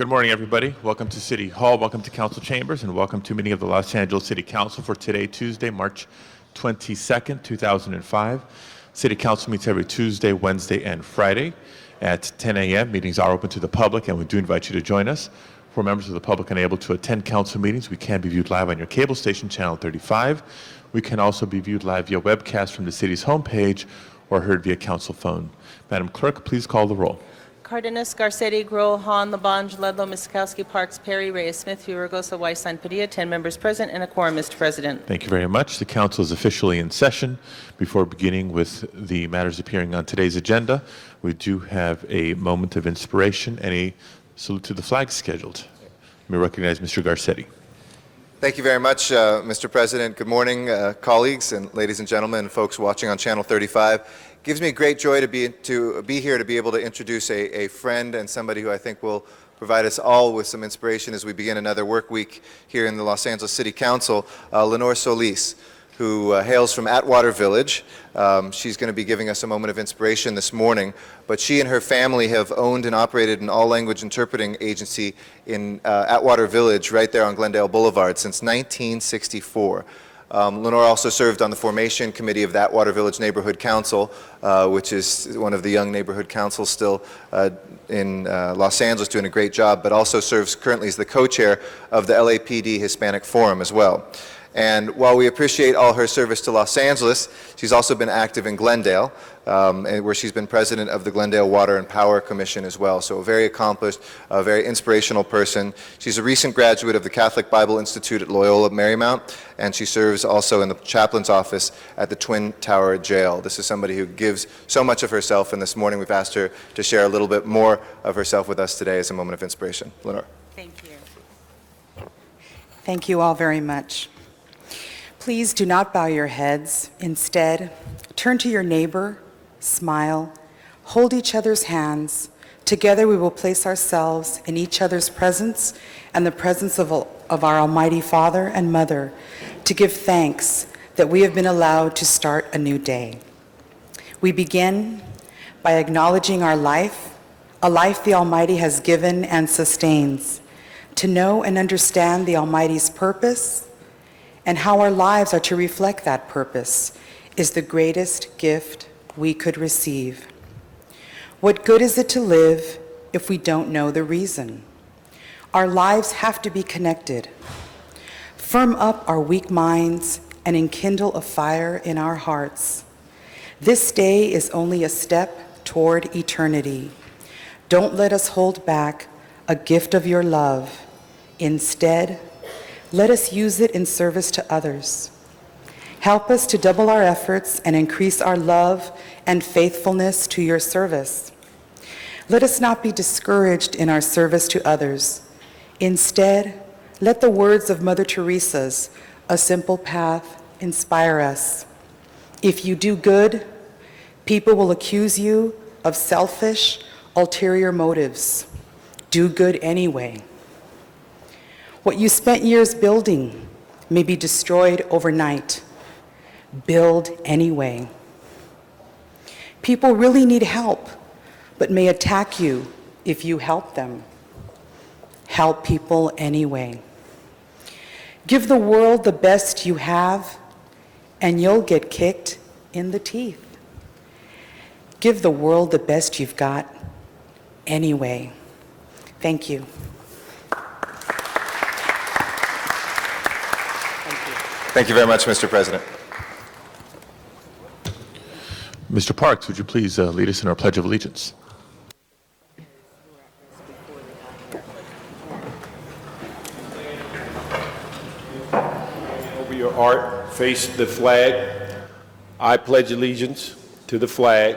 Good morning, everybody. Welcome to City Hall, welcome to Council Chambers, and welcome to meeting of the Los Angeles City Council for today, Tuesday, March 22nd, 2005. City Council meets every Tuesday, Wednesday, and Friday at 10 a.m. Meetings are open to the public, and we do invite you to join us. For members of the public unable to attend council meetings, we can be viewed live on your cable station, Channel 35. We can also be viewed live via webcast from the city's homepage or heard via council phone. Madam Clerk, please call the roll. Cardenas, Garcetti, Grohl, Hahn, Labange, Ledlow, Miskowski, Parks, Perry, Reyes-Smith, Villaraigosa, Weisstein, Padilla. 10 members present and a quorum, Mr. President. Thank you very much. The council is officially in session. Before beginning with the matters appearing on today's agenda, we do have a moment of inspiration and a salute to the flag scheduled. Let me recognize Mr. Garcetti. Thank you very much, Mr. President. Good morning, colleagues and ladies and gentlemen, and folks watching on Channel 35. It gives me great joy to be here to be able to introduce a friend and somebody who I think will provide us all with some inspiration as we begin another work week here in the Los Angeles City Council, Lenore Solis, who hails from Atwater Village. She's going to be giving us a moment of inspiration this morning, but she and her family have owned and operated an all-language interpreting agency in Atwater Village right there on Glendale Boulevard since 1964. Lenore also served on the formation committee of the Atwater Village Neighborhood Council, which is one of the young neighborhood councils still in Los Angeles, doing a great job, but also serves currently as the co-chair of the LAPD Hispanic Forum as well. And while we appreciate all her service to Los Angeles, she's also been active in Glendale, where she's been president of the Glendale Water and Power Commission as well. So a very accomplished, a very inspirational person. She's a recent graduate of the Catholic Bible Institute at Loyola Marymount, and she serves also in the chaplain's office at the Twin Tower Jail. This is somebody who gives so much of herself, and this morning we've asked her to share a little bit more of herself with us today as a moment of inspiration. Lenore. Thank you. Thank you all very much. Please do not bow your heads. Instead, turn to your neighbor, smile, hold each other's hands. Together we will place ourselves in each other's presence and the presence of our Almighty Father and Mother to give thanks that we have been allowed to start a new day. We begin by acknowledging our life, a life the Almighty has given and sustains. To know and understand the Almighty's purpose and how our lives are to reflect that purpose is the greatest gift we could receive. What good is it to live if we don't know the reason? Our lives have to be connected. Firm up our weak minds and enkindle a fire in our hearts. This day is only a step toward eternity. Don't let us hold back a gift of your love. Instead, let us use it in service to others. Help us to double our efforts and increase our love and faithfulness to your service. Let us not be discouraged in our service to others. Instead, let the words of Mother Teresa's "A Simple Path" inspire us. If you do good, people will accuse you of selfish, ulterior motives. Do good anyway. What you spent years building may be destroyed overnight. Build anyway. People really need help, but may attack you if you help them. Help people anyway. Give the world the best you have, and you'll get kicked in the teeth. Give the world the best you've got anyway. Thank you. Thank you very much, Mr. President. Mr. Parks, would you please lead us in our Pledge of Allegiance? Over your heart, face the flag. I pledge allegiance to the flag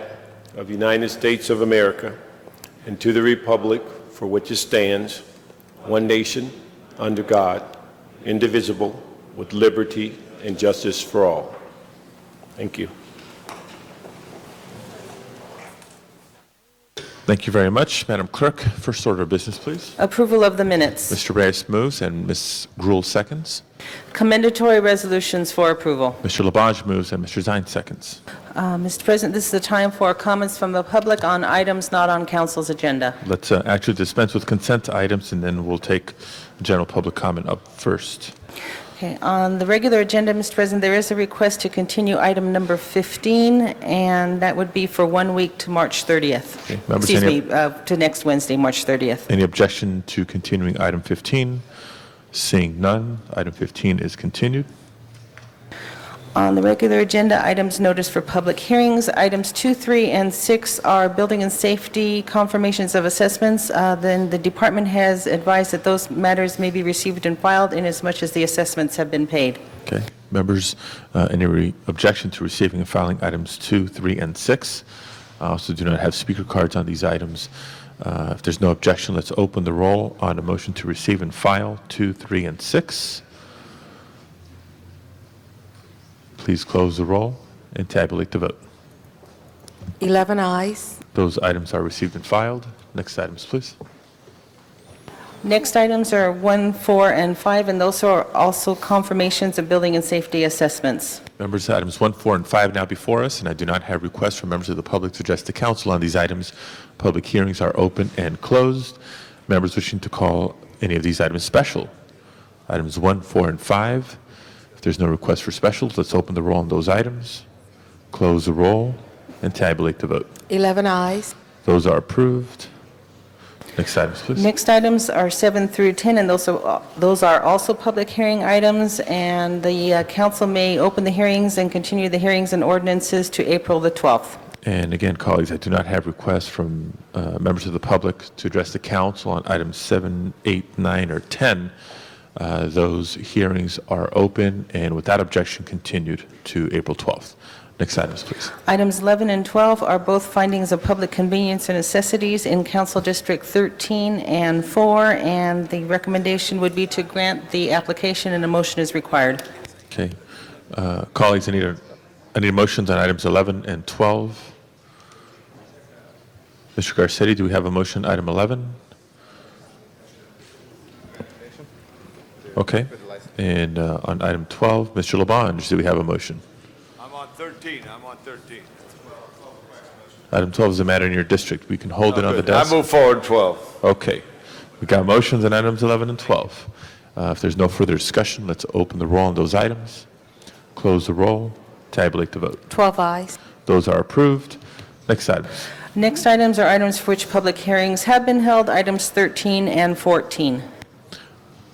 of the United States of America and to the republic for which it stands, one nation, under God, indivisible, with liberty and justice for all. Thank you. Thank you very much. Madam Clerk, first order of business, please. Approval of the minutes. Mr. Reyes moves and Ms. Gruhl seconds. Commendatory resolutions for approval. Mr. Labange moves and Mr. Zine seconds. Mr. President, this is the time for comments from the public on items not on council's agenda. Let's actually dispense with consent items, and then we'll take general public comment up first. Okay, on the regular agenda, Mr. President, there is a request to continue item number 15, and that would be for 1 week to March 30th. Okay, members, Excuse any- me, to next Wednesday, March 30th. Any objection to continuing item 15? Seeing none, item 15 is continued. On the regular agenda, items noticed for public hearings, items 2, 3, and 6 are building and safety confirmations of assessments. Then the department has advised that those matters may be received and filed inasmuch as the assessments have been paid. Okay, members, any objection to receiving and filing items 2, 3, and 6? I also do not have speaker cards on these items. If there's no objection, let's open the roll on a motion to receive and file 2, 3, and 6. Please close the roll and tabulate the vote. 11 ayes. Those items are received and filed. Next items, please. Next items are 1, 4, and 5, and those are also confirmations of building and safety assessments. Members, items 1, 4, and 5 now before us, and I do not have requests from members of the public to address the council on these items. Public hearings are open and closed. Members wishing to call any of these items special. Items 1, 4, and 5. If there's no request for specials, let's open the roll on those items, close the roll, and tabulate the vote. 11 ayes. Those are approved. Next items, please. Next items are 7 through 10, and those are also public hearing items, and the council may open the hearings and continue the hearings and ordinances to April the 12th. And again, colleagues, I do not have requests from members of the public to address the council on items 7, 8, 9, or 10. Those hearings are open and without objection continued to April 12th. Next items, please. Items 11 and 12 are both findings of public convenience and necessities in Council District 13 and 4, and the recommendation would be to grant the application, and a motion is required. Okay. Colleagues, I need motions on items 11 and 12. Mr. Garcetti, do we have a motion, item 11? Okay. And on item 12, Mr. Labange, do we have a motion? I'm on 13. Item 12 is a matter in your district. We can hold it on the I desk. move forward 12. Okay. We got motions on items 11 and 12. If there's no further discussion, let's open the roll on those items, close the roll, tabulate the vote. 12 ayes. Those are approved. Next items. Next items are items for which public hearings have been held, items 13 and 14.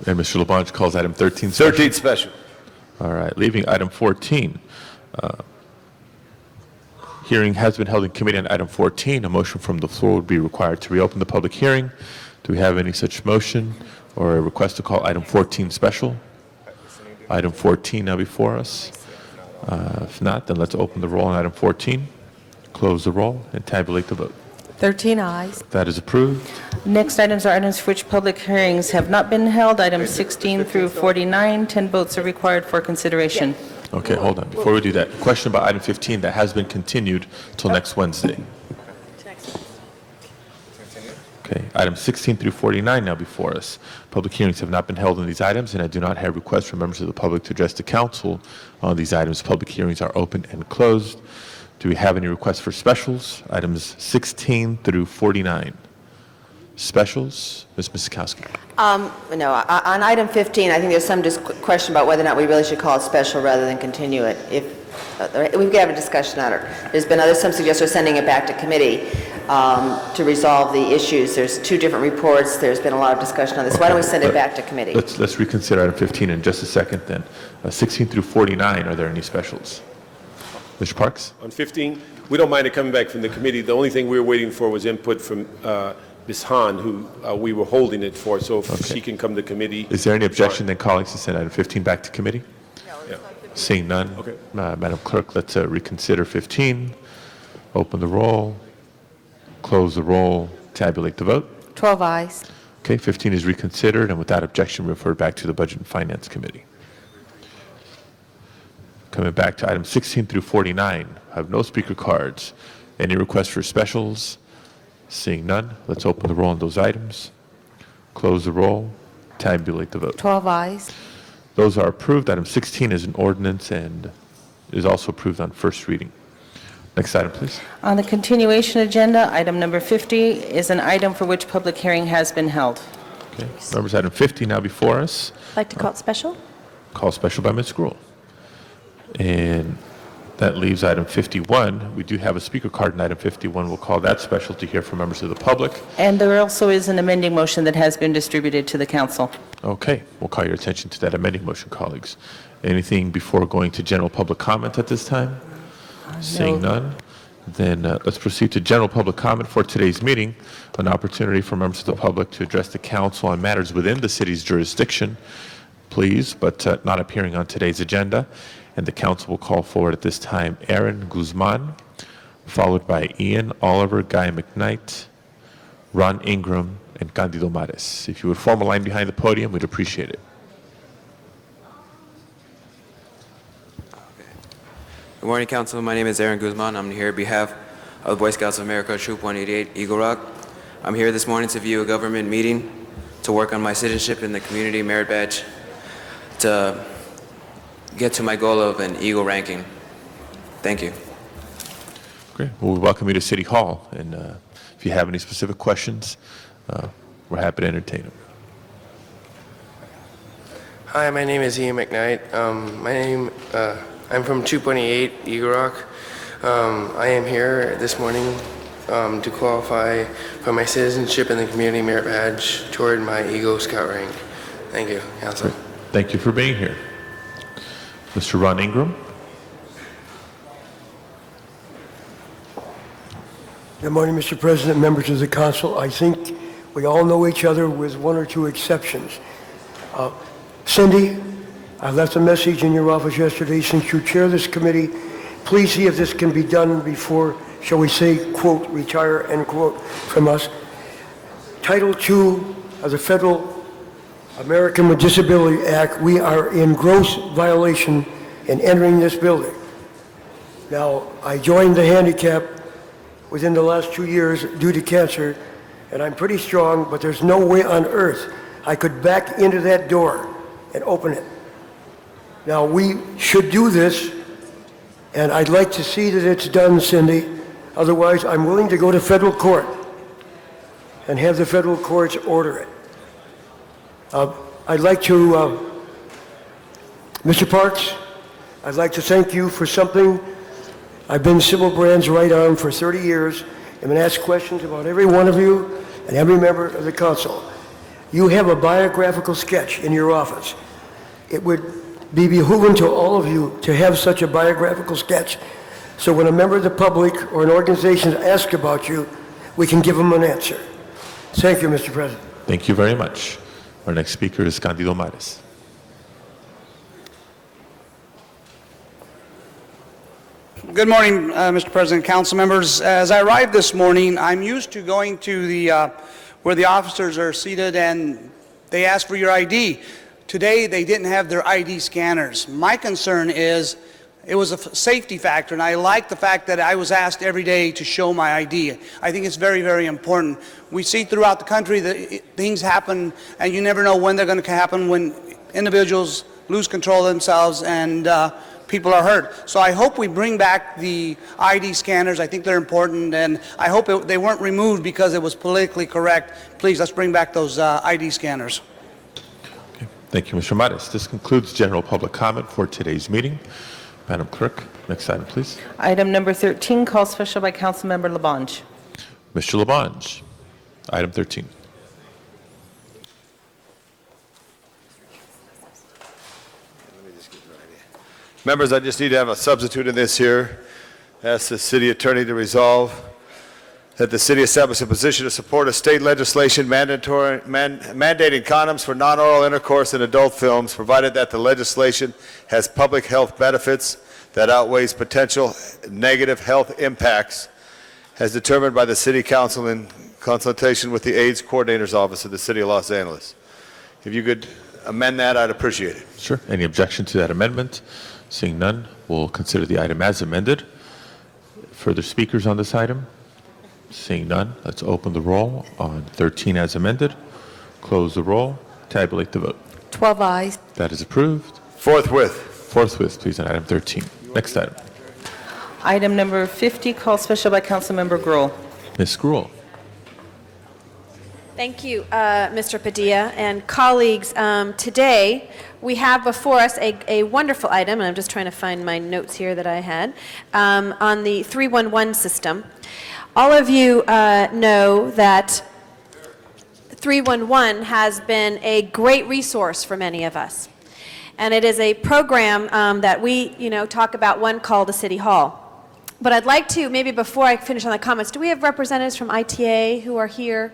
And Mr. Labange calls item 13 special. 13 special. All right. Leaving item 14. Hearing has been held in committee on item 14. A motion from the floor would be required to reopen the public hearing. Do we have any such motion or a request to call item 14 special? Item 14 now before us. If not, then let's open the roll on item 14, close the roll, and tabulate the vote. 13 ayes. That is approved. Next items are items for which public hearings have not been held, items 16 through 49. 10 votes are required for consideration. Okay, hold on. Before we do that, question about item 15 that has been continued till next Wednesday. Okay, items 16 through 49 now before us. Public hearings have not been held on these items, and I do not have requests from members of the public to address the council on these items. Public hearings are open and closed. Do we have any requests for specials? Items 16 through 49. Specials, Ms. Miskowski. No, on item 15, I think there's some question about whether or not we really should call it special rather than continue it. We could have a discussion on it. There's been some suggestion of sending it back to committee to resolve the issues. There's 2 different reports. There's been a lot of discussion on this. Why don't we send it back to committee? Let's reconsider item 15 in just a second then. 16 through 49, are there any specials? Mr. Parks? On 15, we don't mind it coming back from the committee. The only thing we were waiting for was input from Ms. Hahn, who we were holding it for, so if she can come to committee. Is there any objection then, colleagues, to send item 15 back to committee? Yeah. Seeing none. Okay. Madam Clerk, let's reconsider 15. Open the roll, close the roll, tabulate the vote. 12 ayes. Okay, 15 is reconsidered and without objection referred back to the Budget and Finance Committee. Coming back to items 16 through 49, I have no speaker cards. Any requests for specials? Seeing none, let's open the roll on those items, close the roll, tabulate the vote. 12 ayes. Those are approved. Item 16 is an ordinance and is also approved on first reading. Next item, please. On the continuation agenda, item number 50 is an item for which public hearing has been held. Okay. Members, item 50 now before us. I'd like to call it special. Call special by Ms. Gruhl. And that leaves item 51. We do have a speaker card in item 51. We'll call that special to hear from members of the public. And there also is an amending motion that has been distributed to the council. Okay, we'll call your attention to that amending motion, colleagues. Anything before going to general public comment at this time? Seeing none, then let's proceed to general public comment for today's meeting, an opportunity for members of the public to address the council on matters within the city's jurisdiction, please, but not appearing on today's agenda. And the council will call forward at this time Aaron Guzman, followed by Ian Oliver, Guy McKnight, Ron Ingram, and Candido Mares. If you would form a line behind the podium, we'd appreciate it. Good morning, Council. My name is Aaron Guzman. I'm here on behalf of the Boy Scouts of America, Troop 188, Eagle Rock. I'm here this morning to view a government meeting to work on my citizenship in the community merit badge to get to my goal of an Eagle ranking. Thank you. Great. Well, we welcome you to City Hall, and if you have any specific questions, we're happy to entertain them. Hi, my name is Ian McKnight. I'm from 228 Eagle Rock. I am here this morning to qualify for my citizenship in the community merit badge toward my Eagle Scout rank. Thank you, Council. Great. Thank you for being here. Mr. Ron Ingram. Good morning, Mr. President, members of the council. I think we all know each other with one or two exceptions. Cindy, I left a message in your office yesterday. Since you chair this committee, please see if this can be done before, shall we say, quote, retire, end quote, from us. Title II of the Federal American with Disability Act, we are in gross violation in entering this building. Now, I joined the handicap within the last 2 years due to cancer, and I'm pretty strong, but there's no way on earth I could back into that door and open it. Now, we should do this, and I'd like to see that it's done, Cindy. Otherwise, I'm willing to go to federal court and have the federal courts order it. I'd like to, Mr. Parks, I'd like to thank you for something. I've been Sybil Brand's right arm for 30 years. I've been asked questions about every one of you and every member of the council. You have a biographical sketch in your office. It would be behooving to all of you to have such a biographical sketch, so when a member of the public or an organization asks about you, we can give them an answer. Thank you, Mr. President. Thank you very much. Our next speaker is Candido Mares. Good morning, Mr. President, council members. As I arrived this morning, I'm used to going to the where the officers are seated and they ask for your ID. Today, they didn't have their ID scanners. My concern is it was a safety factor, and I like the fact that I was asked every day to show my ID. I think it's very, very important. We see throughout the country that things happen, and you never know when they're going to happen, when individuals lose control of themselves and people are hurt. So I hope we bring back the ID scanners. I think they're important, and I hope they weren't removed because it was politically correct. Please, let's bring back those ID scanners. Okay. Thank you, Mr. Mares. This concludes general public comment for today's meeting. Madam Clerk, next item, please. Item number 13, call special by Councilmember Labange. Mr. Labange, item 13. Members, I just need to have a substitute in this here. Ask the city attorney to resolve that the city establish a position to support a state legislation mandating condoms for non-oral intercourse in adult films, provided that the legislation has public health benefits that outweighs potential negative health impacts, as determined by the City Council in consultation with the AIDS Coordinator's Office of the City of Los Angeles. If you could amend that, I'd appreciate it. Sure. Any objection to that amendment? Seeing none, we'll consider the item as amended. Further speakers on this item? Seeing none, let's open the roll on 13 as amended. Close the roll. Tabulate the vote. 12 ayes. That is approved. Forthwith. Forthwith, please, on item 13. Next item. Item number 50, called special by Councilmember Gruhl. Ms. Gruhl. Thank you, Mr. Padilla. And colleagues, today we have before us a wonderful item, and I'm just trying to find my notes here that I had, on the 311 system. All of you know that 311 has been a great resource for many of us. And it is a program that we, talk about, one called the City Hall. But I'd like to, maybe before I finish on the comments, do we have representatives from ITA who are here?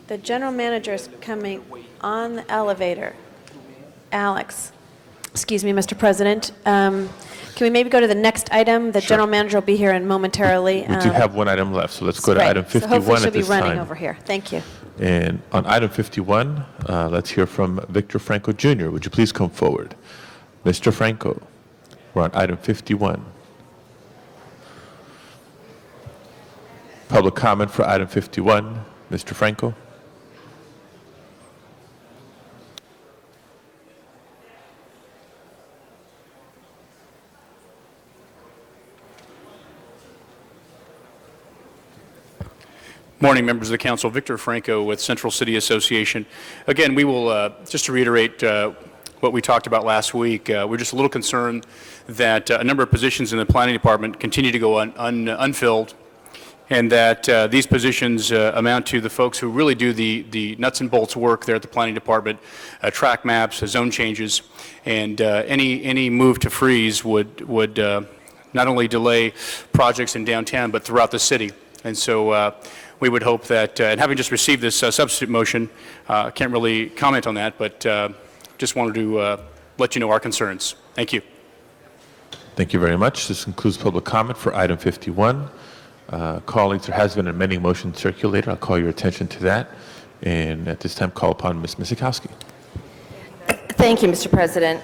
The general manager is coming on the elevator. Alex. Excuse me, Mr. President. Can we maybe go to the next item? The general manager will be here momentarily. We do have one item left, so let's go to Great. item So 51 hopefully she'll at be this running time. over here. Thank you. And on item 51, let's hear from Victor Franco Jr. Would you please come forward? Mr. Franco, we're on item 51. Public comment for item 51. Mr. Franco. Morning, members of the council. Victor Franco with Central City Association. Again, we will, just to reiterate what we talked about last week, we're just a little concerned that a number of positions in the planning department continue to go unfilled, and that these positions amount to the folks who really do the nuts and bolts work there at the planning department, track maps, zone changes, and any move to freeze would not only delay projects in downtown, but throughout the city. And so we would hope that, and having just received this substitute motion, can't really comment on that, but just wanted to let you know our concerns. Thank you. Thank you very much. This concludes public comment for item 51. Colleagues, there has been an amending motion circulated. I'll call your attention to that. And at this time, call upon Ms. Misikowski. Thank you, Mr. President.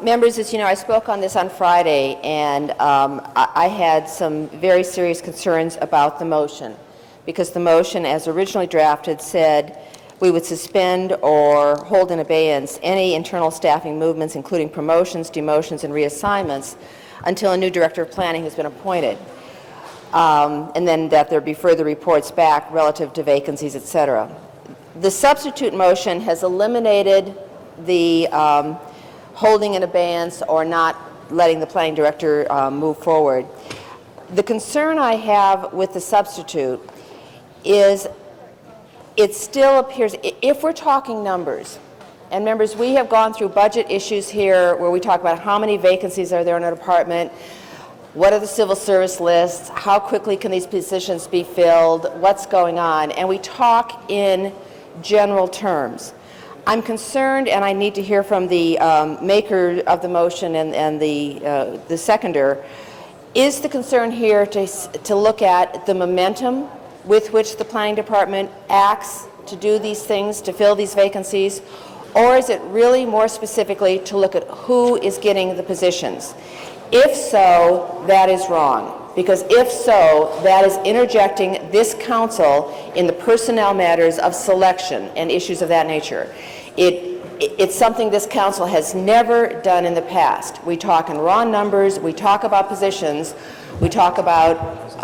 Members, as you know, I spoke on this on Friday, and I had some very serious concerns about the motion, because the motion, as originally drafted, said we would suspend or hold in abeyance any internal staffing movements, including promotions, demotions, and reassignments, until a new director of planning has been appointed, and then that there be further reports back relative to vacancies, etc. The substitute motion has eliminated the holding in abeyance or not letting the planning director move forward. The concern I have with the substitute is it still appears, if we're talking numbers, and members, we have gone through budget issues here where we talk about how many vacancies are there in a department, what are the civil service lists, how quickly can these positions be filled, what's going on, and we talk in general terms. I'm concerned, and I need to hear from the maker of the motion and the seconder, is the concern here to look at the momentum with which the planning department acts to do these things, to fill these vacancies, or is it really more specifically to look at who is getting the positions? If so, that is wrong, because if so, that is interjecting this council in the personnel matters of selection and issues of that nature. It's something this council has never done in the past. We talk in raw numbers, we talk about positions, we talk about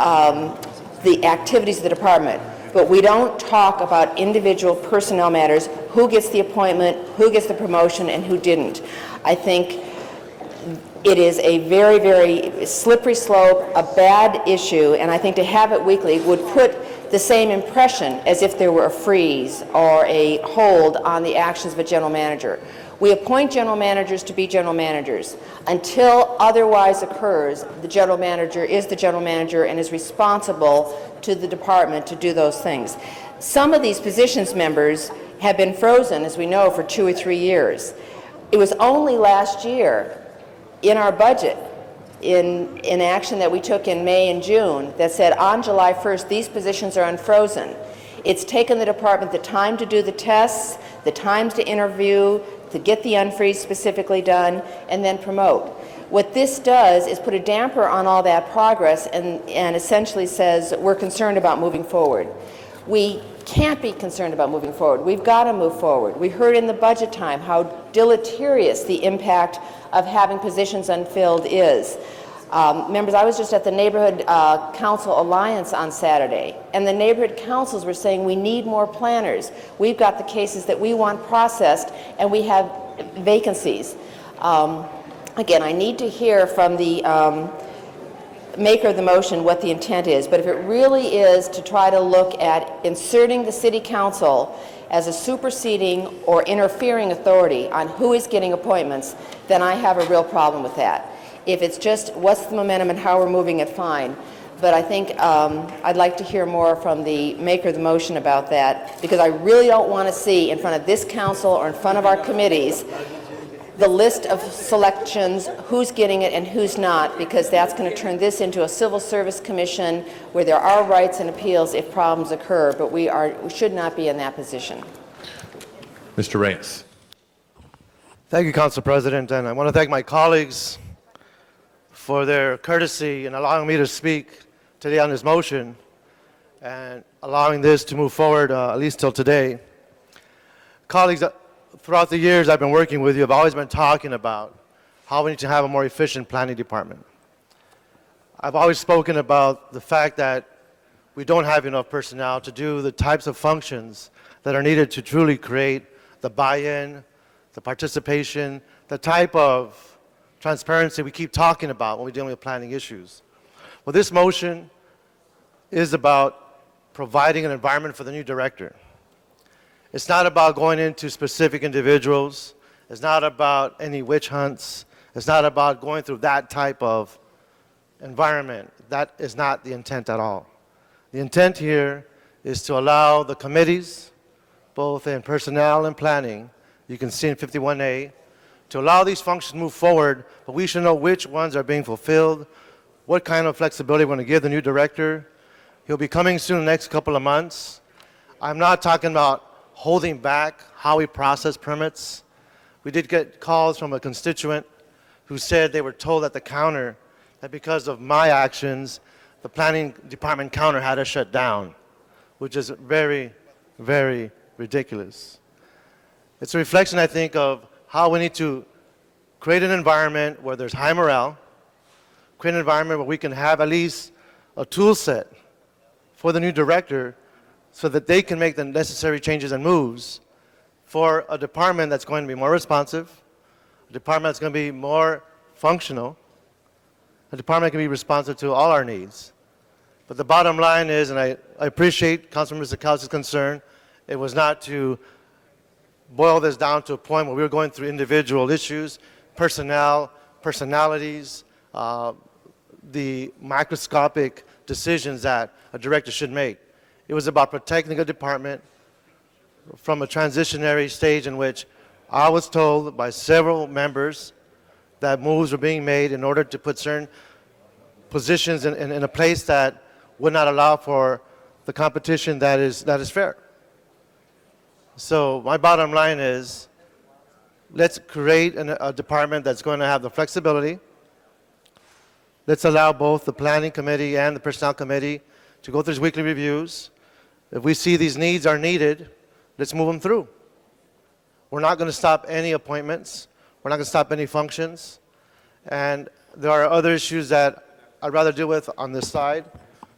the activities of the department, but we don't talk about individual personnel matters, who gets the appointment, who gets the promotion, and who didn't. I think it is a very, very slippery slope, a bad issue, and I think to have it weekly would put the same impression as if there were a freeze or a hold on the actions of a general manager. We appoint general managers to be general managers. Until otherwise occurs, the general manager is the general manager and is responsible to the department to do those things. Some of these positions, members, have been frozen, as we know, for 2 or 3 years. It was only last year in our budget, in action that we took in May and June, that said on July 1st, these positions are unfrozen. It's taken the department the time to do the tests, the time to interview, to get the unfreeze specifically done, and then promote. What this does is put a damper on all that progress and essentially says we're concerned about moving forward. We can't be concerned about moving forward. We've got to move forward. We heard in the budget time how deleterious the impact of having positions unfilled is. Members, I was just at the Neighborhood Council Alliance on Saturday, and the neighborhood councils were saying we need more planners. We've got the cases that we want processed, and we have vacancies. Again, I need to hear from the maker of the motion what the intent is, but if it really is to try to look at inserting the city council as a superseding or interfering authority on who is getting appointments, then I have a real problem with that. If it's just what's the momentum and how we're moving it, fine. But I think I'd like to hear more from the maker of the motion about that, because I really don't want to see in front of this council or in front of our committees the list of selections, who's getting it and who's not, because that's going to turn this into a civil service commission where there are rights and appeals if problems occur, but we should not be in that position. Mr. Reyes. Thank you, Council President, and I want to thank my colleagues for their courtesy in allowing me to speak today on this motion and allowing this to move forward at least till today. Colleagues, throughout the years I've been working with you, I've always been talking about how we need to have a more efficient planning department. I've always spoken about the fact that we don't have enough personnel to do the types of functions that are needed to truly create the buy-in, the participation, the type of transparency we keep talking about when we're dealing with planning issues. Well, this motion is about providing an environment for the new director. It's not about going into specific individuals. It's not about any witch hunts. It's not about going through that type of environment. That is not the intent at all. The intent here is to allow the committees, both in personnel and planning, you can see in 51A, to allow these functions to move forward, but we should know which ones are being fulfilled, what kind of flexibility we're going to give the new director. He'll be coming soon in the next couple of months. I'm not talking about holding back how we process permits. We did get calls from a constituent who said they were told at the counter that because of my actions, the planning department counter had to shut down, which is very, very ridiculous. It's a reflection, I think, of how we need to create an environment where there's high morale, create an environment where we can have at least a tool set for the new director so that they can make the necessary changes and moves for a department that's going to be more responsive, a department that's going to be more functional, a department that can be responsive to all our needs. But the bottom line is, and I appreciate Councilmember Zakowski's concern, it was not to boil this down to a point where we were going through individual issues, personnel, personalities, the microscopic decisions that a director should make. It was about protecting a department from a transitionary stage in which I was told by several members that moves were being made in order to put certain positions in a place that would not allow for the competition that is fair. So my bottom line is, let's create a department that's going to have the flexibility. Let's allow both the planning committee and the personnel committee to go through these weekly reviews. If we see these needs are needed, let's move them through. We're not going to stop any appointments. We're not going to stop any functions. And there are other issues that I'd rather deal with on this side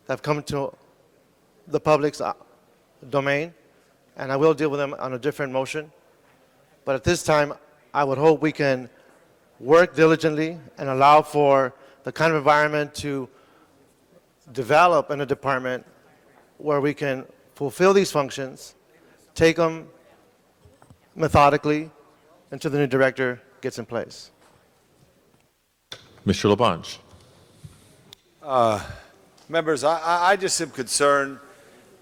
that have come to the public's domain, and I will deal with them on a different motion. But at this time, I would hope we can work diligently and allow for the kind of environment to develop in a department where we can fulfill these functions, take them methodically until the new director gets in place. Mr. Labange. Members, I just am concerned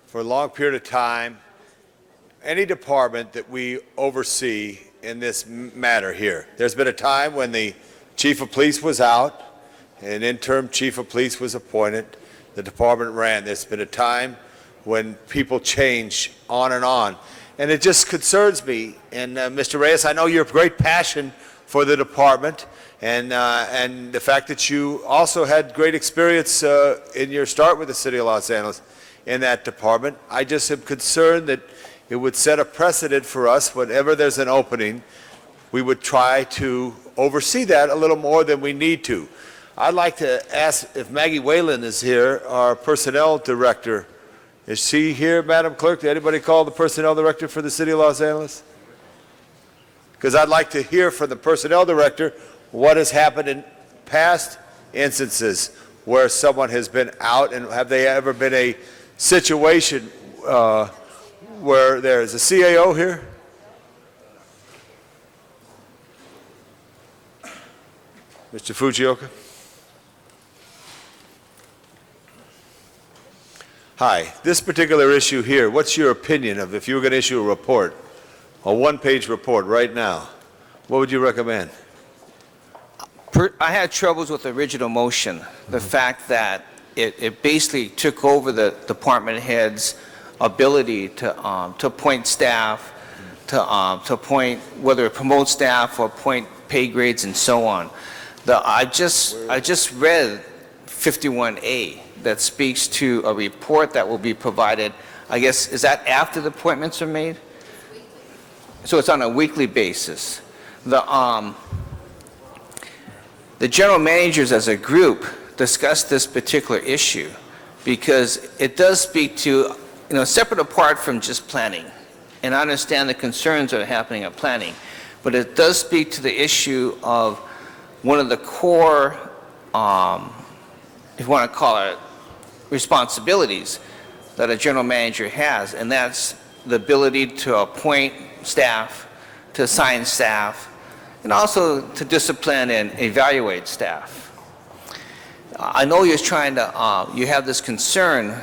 for a long period of time, any department that we oversee in this matter here. There's been a time when the chief of police was out, an interim chief of police was appointed, the department ran. There's been a time when people change on. And it just concerns me. And Mr. Reyes, I know you have great passion for the department, and the fact that you also had great experience in your start with the City of Los Angeles. in that department. I just am concerned that it would set a precedent for us whenever there's an opening, we would try to oversee that a little more than we need to. I'd like to ask if Maggie Whalen is here, our personnel director. Is she here, Madam Clerk? Did anybody call the personnel director for the City of Los Angeles? Because I'd like to hear from the personnel director what has happened in past instances where someone has been out, and have they ever been a situation where there's a CAO here? Mr. Fujioka? Hi. This particular issue here, what's your opinion of if you were going to issue a report, a one-page report right now, what would you recommend? I had troubles with the original motion. The fact that it basically took over the department head's ability to appoint staff, to appoint, whether it promotes staff or appoint pay grades and so on. I just read 51A that speaks to a report that will be provided. I guess, is that after the appointments are made? So it's on a weekly basis. The general managers as a group discussed this particular issue because it does speak to, separate apart from just planning. And I understand the concerns that are happening at planning, but it does speak to the issue of one of the core, if you want to call it, responsibilities that a general manager has, and that's the ability to appoint staff, to assign staff, and also to discipline and evaluate staff. I know you're trying to, you have this concern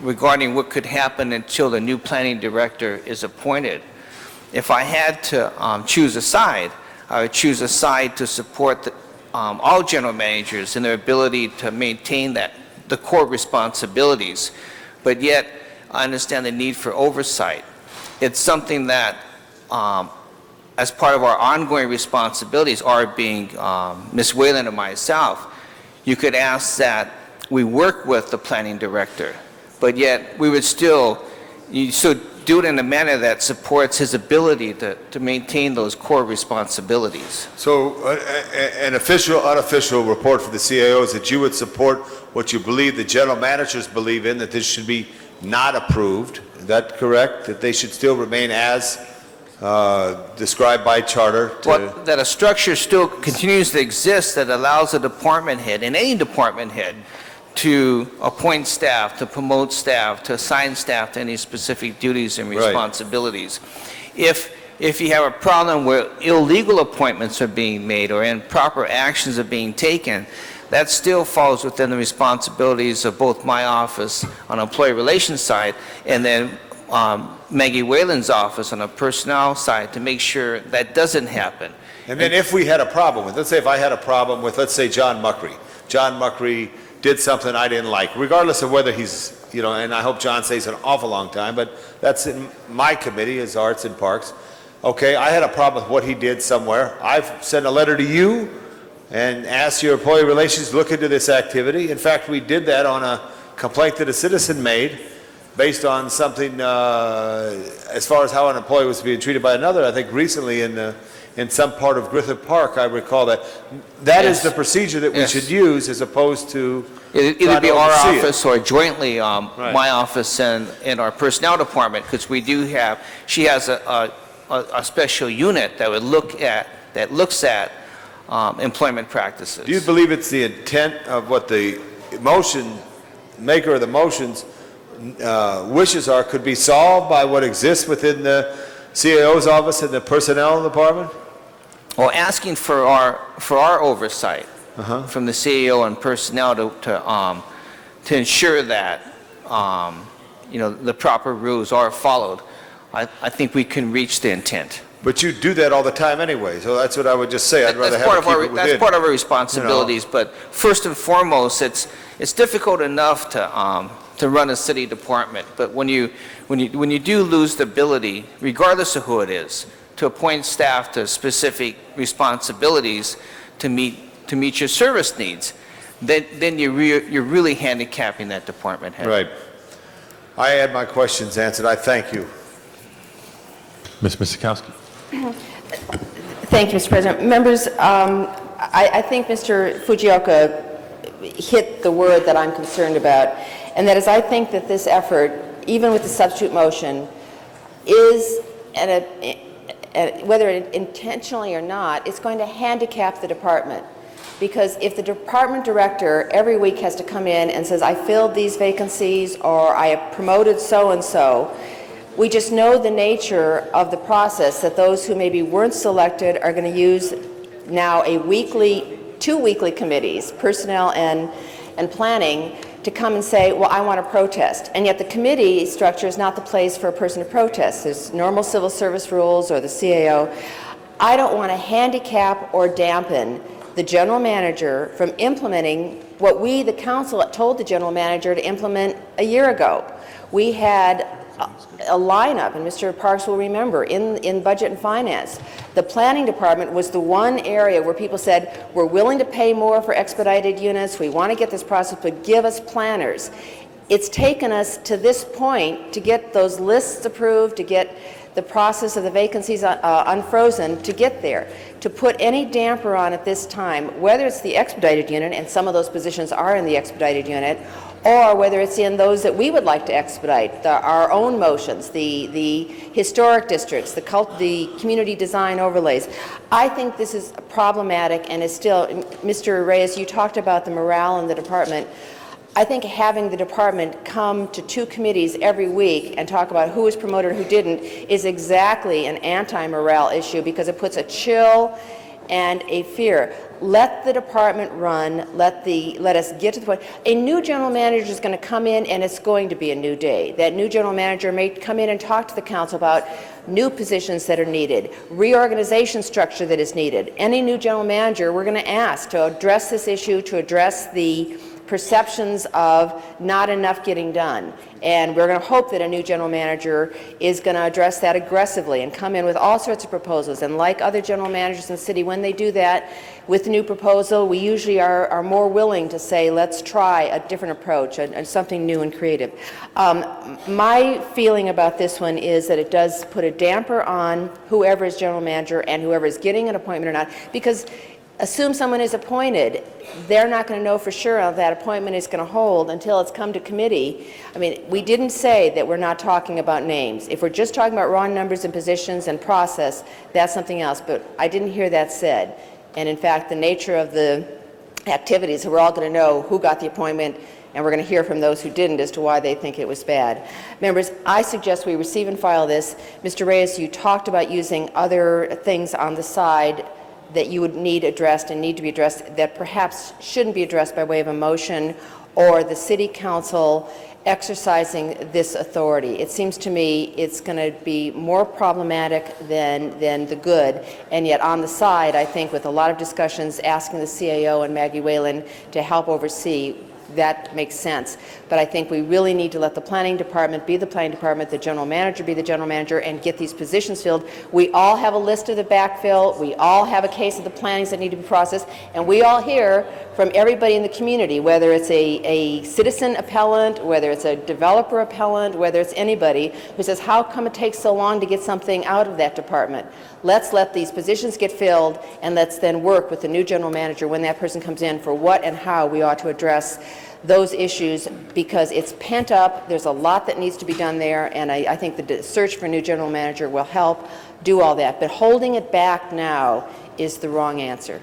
regarding what could happen until the new planning director is appointed. If I had to choose a side, I would choose a side to support all general managers in their ability to maintain the core responsibilities, but yet I understand the need for oversight. It's something that, as part of our ongoing responsibilities are being, Ms. Whalen and myself, you could ask that we work with the planning director, but yet we would still do it in a manner that supports his ability to maintain those core responsibilities. So an official, unofficial report for the CAO is that you would support what you believe the general managers believe in, that this should be not approved. Is that correct? That they should still remain as described by charter? Well, that a structure still continues to exist that allows a department head, and any department head, to appoint staff, to promote staff, to assign staff to any specific duties and responsibilities. Right. If you have a problem where illegal appointments are being made or improper actions are being taken, that still falls within the responsibilities of both my office on the employee relations side and then Maggie Whalen's office on the personnel side to make sure that doesn't happen. And then if we had a problem with, let's say if I had a problem with, let's say John Muckery. John Muckery did something I didn't like, regardless of whether he's, and I hope John stays an awful long time, but that's in my committee, is Arts and Parks. Okay, I had a problem with what he did somewhere. I've sent a letter to you and asked your employee relations to look into this activity. In fact, we did that on a complaint that a citizen made based on something as far as how an employee was being treated by another. I think recently in some part of Griffith Park, I recall that. That is the procedure that we should use as opposed to either be our office or jointly my office and our personnel department, because we do have, she has a special unit that would looks at employment practices. Do you believe it's the intent of what the maker of the motions wishes are could be solved by what exists within the CAO's office and the personnel department? Well, asking for our oversight from the CAO and personnel to ensure that the proper rules are followed, I think we can reach the intent. But you do that all the time anyway, so that's what I would just say. I'd rather have it keep it within. That's part of our responsibilities, but first and foremost, it's difficult enough to run a city department, but when you do lose the ability, regardless of who it is, to appoint staff to specific responsibilities to meet your service needs, then you're really handicapping that department head. Right. I had my questions answered. I thank you. Ms. Miskowski. Thank you, Mr. President. Members, I think Mr. Fujioka hit the word that I'm concerned about, and that is I think that this effort, even with the substitute motion, is, whether intentionally or not, it's going to handicap the department. Because if the department director every week has to come in and says, I filled these vacancies or I have promoted so-and-so, we just know the nature of the process, that those who maybe weren't selected are going to use now two weekly committees, personnel and planning, to come and say, well, I want to protest. And yet the committee structure is not the place for a person to protest. There's normal civil service rules or the CAO. I don't want to handicap or dampen the general manager from implementing what we, the council, told the general manager to implement a year ago. We had a lineup, and Mr. Parks will remember, in Budget and Finance. The planning department was the one area where people said, we're willing to pay more for expedited units, we want to get this process, but give us planners. It's taken us to this point to get those lists approved, to get the process of the vacancies unfrozen, to get there. To put any damper on at this time, whether it's the expedited unit, and some of those positions are in the expedited unit, or whether it's in those that we would like to expedite, our own motions, the historic districts, the community design overlays. I think this is problematic and is still, Mr. Reyes, you talked about the morale in the department. I think having the department come to 2 committees every week and talk about who was promoted and who didn't is exactly an anti-morale issue, because it puts a chill and a fear. Let the department run, let us get to the point. A new general manager is going to come in, and it's going to be a new day. That new general manager may come in and talk to the council about new positions that are needed, reorganization structure that is needed. Any new general manager, we're going to ask to address this issue, to address the perceptions of not enough getting done. And we're going to hope that a new general manager is going to address that aggressively and come in with all sorts of proposals. And like other general managers in the city, when they do that with a new proposal, we usually are more willing to say, let's try a different approach and something new and creative. My feeling about this one is that it does put a damper on whoever is general manager and whoever is getting an appointment or not, because assume someone is appointed, they're not going to know for sure if that appointment is going to hold until it's come to committee. I mean, we didn't say that we're not talking about names. If we're just talking about raw numbers and positions and process, that's something else, but I didn't hear that said. And in fact, the nature of the activities, we're all going to know who got the appointment, and we're going to hear from those who didn't as to why they think it was bad. Members, I suggest we receive and file this. Mr. Reyes, you talked about using other things on the side that you would need addressed and need to be addressed that perhaps shouldn't be addressed by way of a motion or the city council exercising this authority. It seems to me it's going to be more problematic than the good, and yet on the side, I think with a lot of discussions asking the CAO and Maggie Whalen to help oversee, that makes sense. But I think we really need to let the planning department be the planning department, the general manager be the general manager, and get these positions filled. We all have a list of the backfill. We all have a case of the plannings that need to be processed. And we all hear from everybody in the community, whether it's a citizen appellant, whether it's a developer appellant, whether it's anybody who says, how come it takes so long to get something out of that department? Let's let these positions get filled, and let's then work with the new general manager when that person comes in for what and how we ought to address those issues, because it's pent up. There's a lot that needs to be done there, and I think the search for a new general manager will help do all that. But holding it back now is the wrong answer.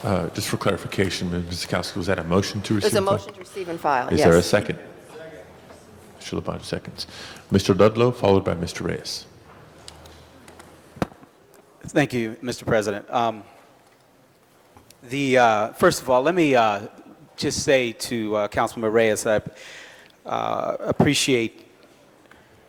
Just for clarification, Ms. Miskowski, was that a motion to receive? There's a motion to receive and file, Is yes. there a second? Mr. Labange seconds. Mr. Ludlow, followed by Mr. Reyes. Thank you, Mr. President. First of all, let me just say to Councilman Reyes, I appreciate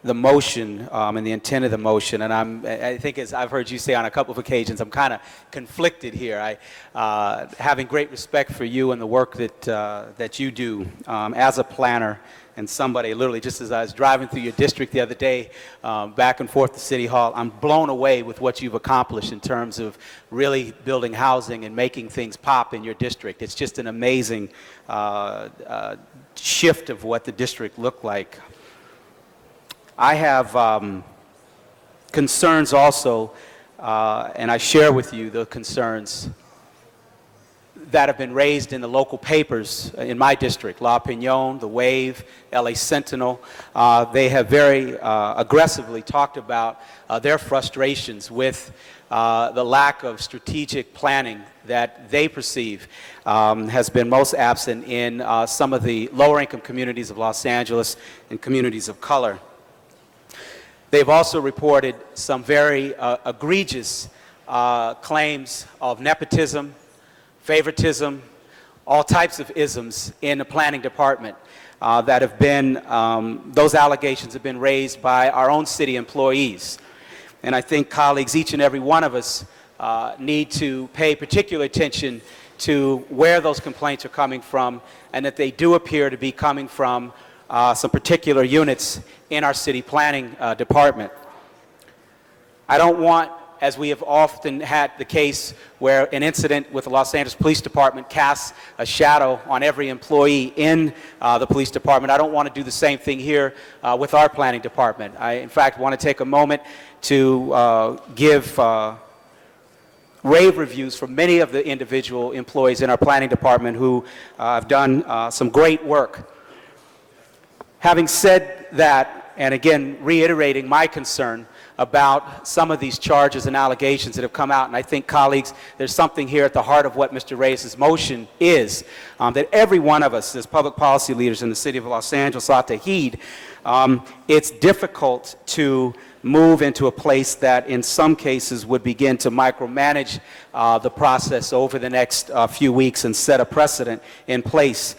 the motion and the intent of the motion, and I think, as I've heard you say on a couple of occasions, I'm kind of conflicted here. Having great respect for you and the work that you do as a planner, And somebody, literally, just as I was driving through your district the other day, back and forth to City Hall, I'm blown away with what you've accomplished in terms of really building housing and making things pop in your district. It's just an amazing shift of what the district looked like. I have concerns also, and I share with you the concerns that have been raised in the local papers in my district, La Opinion, The Wave, LA Sentinel. They have very aggressively talked about their frustrations with the lack of strategic planning that they perceive has been most absent in some of the lower income communities of Los Angeles and communities of color. They've also reported some very egregious claims of nepotism, favoritism, all types of isms in the planning department that have been, those allegations have been raised by our own city employees. And I think, colleagues, each and every one of us need to pay particular attention to where those complaints are coming from, and that they do appear to be coming from some particular units in our city planning department. I don't want, as we have often had the case where an incident with the Los Angeles Police Department casts a shadow on every employee in the police department, I don't want to do the same thing here with our planning department. I, in fact, want to take a moment to give rave reviews from many of the individual employees in our planning department who have done some great work. Having said that, and again reiterating my concern about some of these charges and allegations that have come out, and I think, colleagues, there's something here at the heart of what Mr. Reyes' motion is, that every one of us as public policy leaders in the city of Los Angeles ought to heed. It's difficult to move into a place that in some cases would begin to micromanage the process over the next few weeks and set a precedent in place.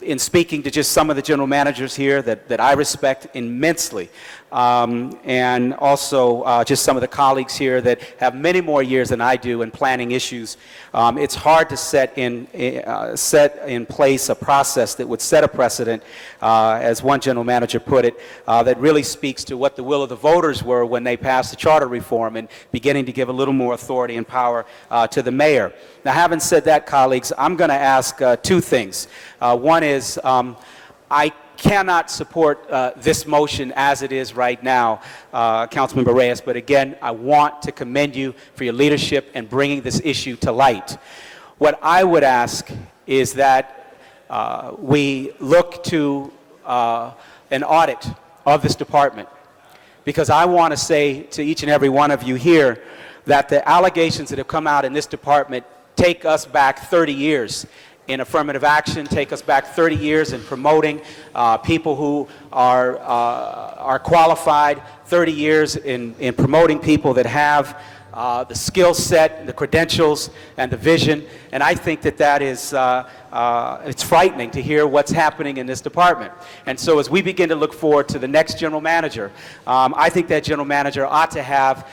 In speaking to just some of the general managers here that I respect immensely, and also just some of the colleagues here that have many more years than I do in planning issues, it's hard to set in place a process that would set a precedent, as one general manager put it, that really speaks to what the will of the voters were when they passed the charter reform and beginning to give a little more authority and power to the mayor. Now, having said that, colleagues, I'm going to ask two things. One is I cannot support this motion as it is right now, Councilmember Reyes, but again, I want to commend you for your leadership in bringing this issue to light. What I would ask is that we look to an audit of this department, because I want to say to each and every one of you here that the allegations that have come out in this department take us back 30 years in affirmative action, take us back 30 years in promoting people who are qualified, 30 years in promoting people that have the skill set, the credentials, and the vision. And I think that is, it's frightening to hear what's happening in this department. And so as we begin to look forward to the next general manager, I think that general manager ought to have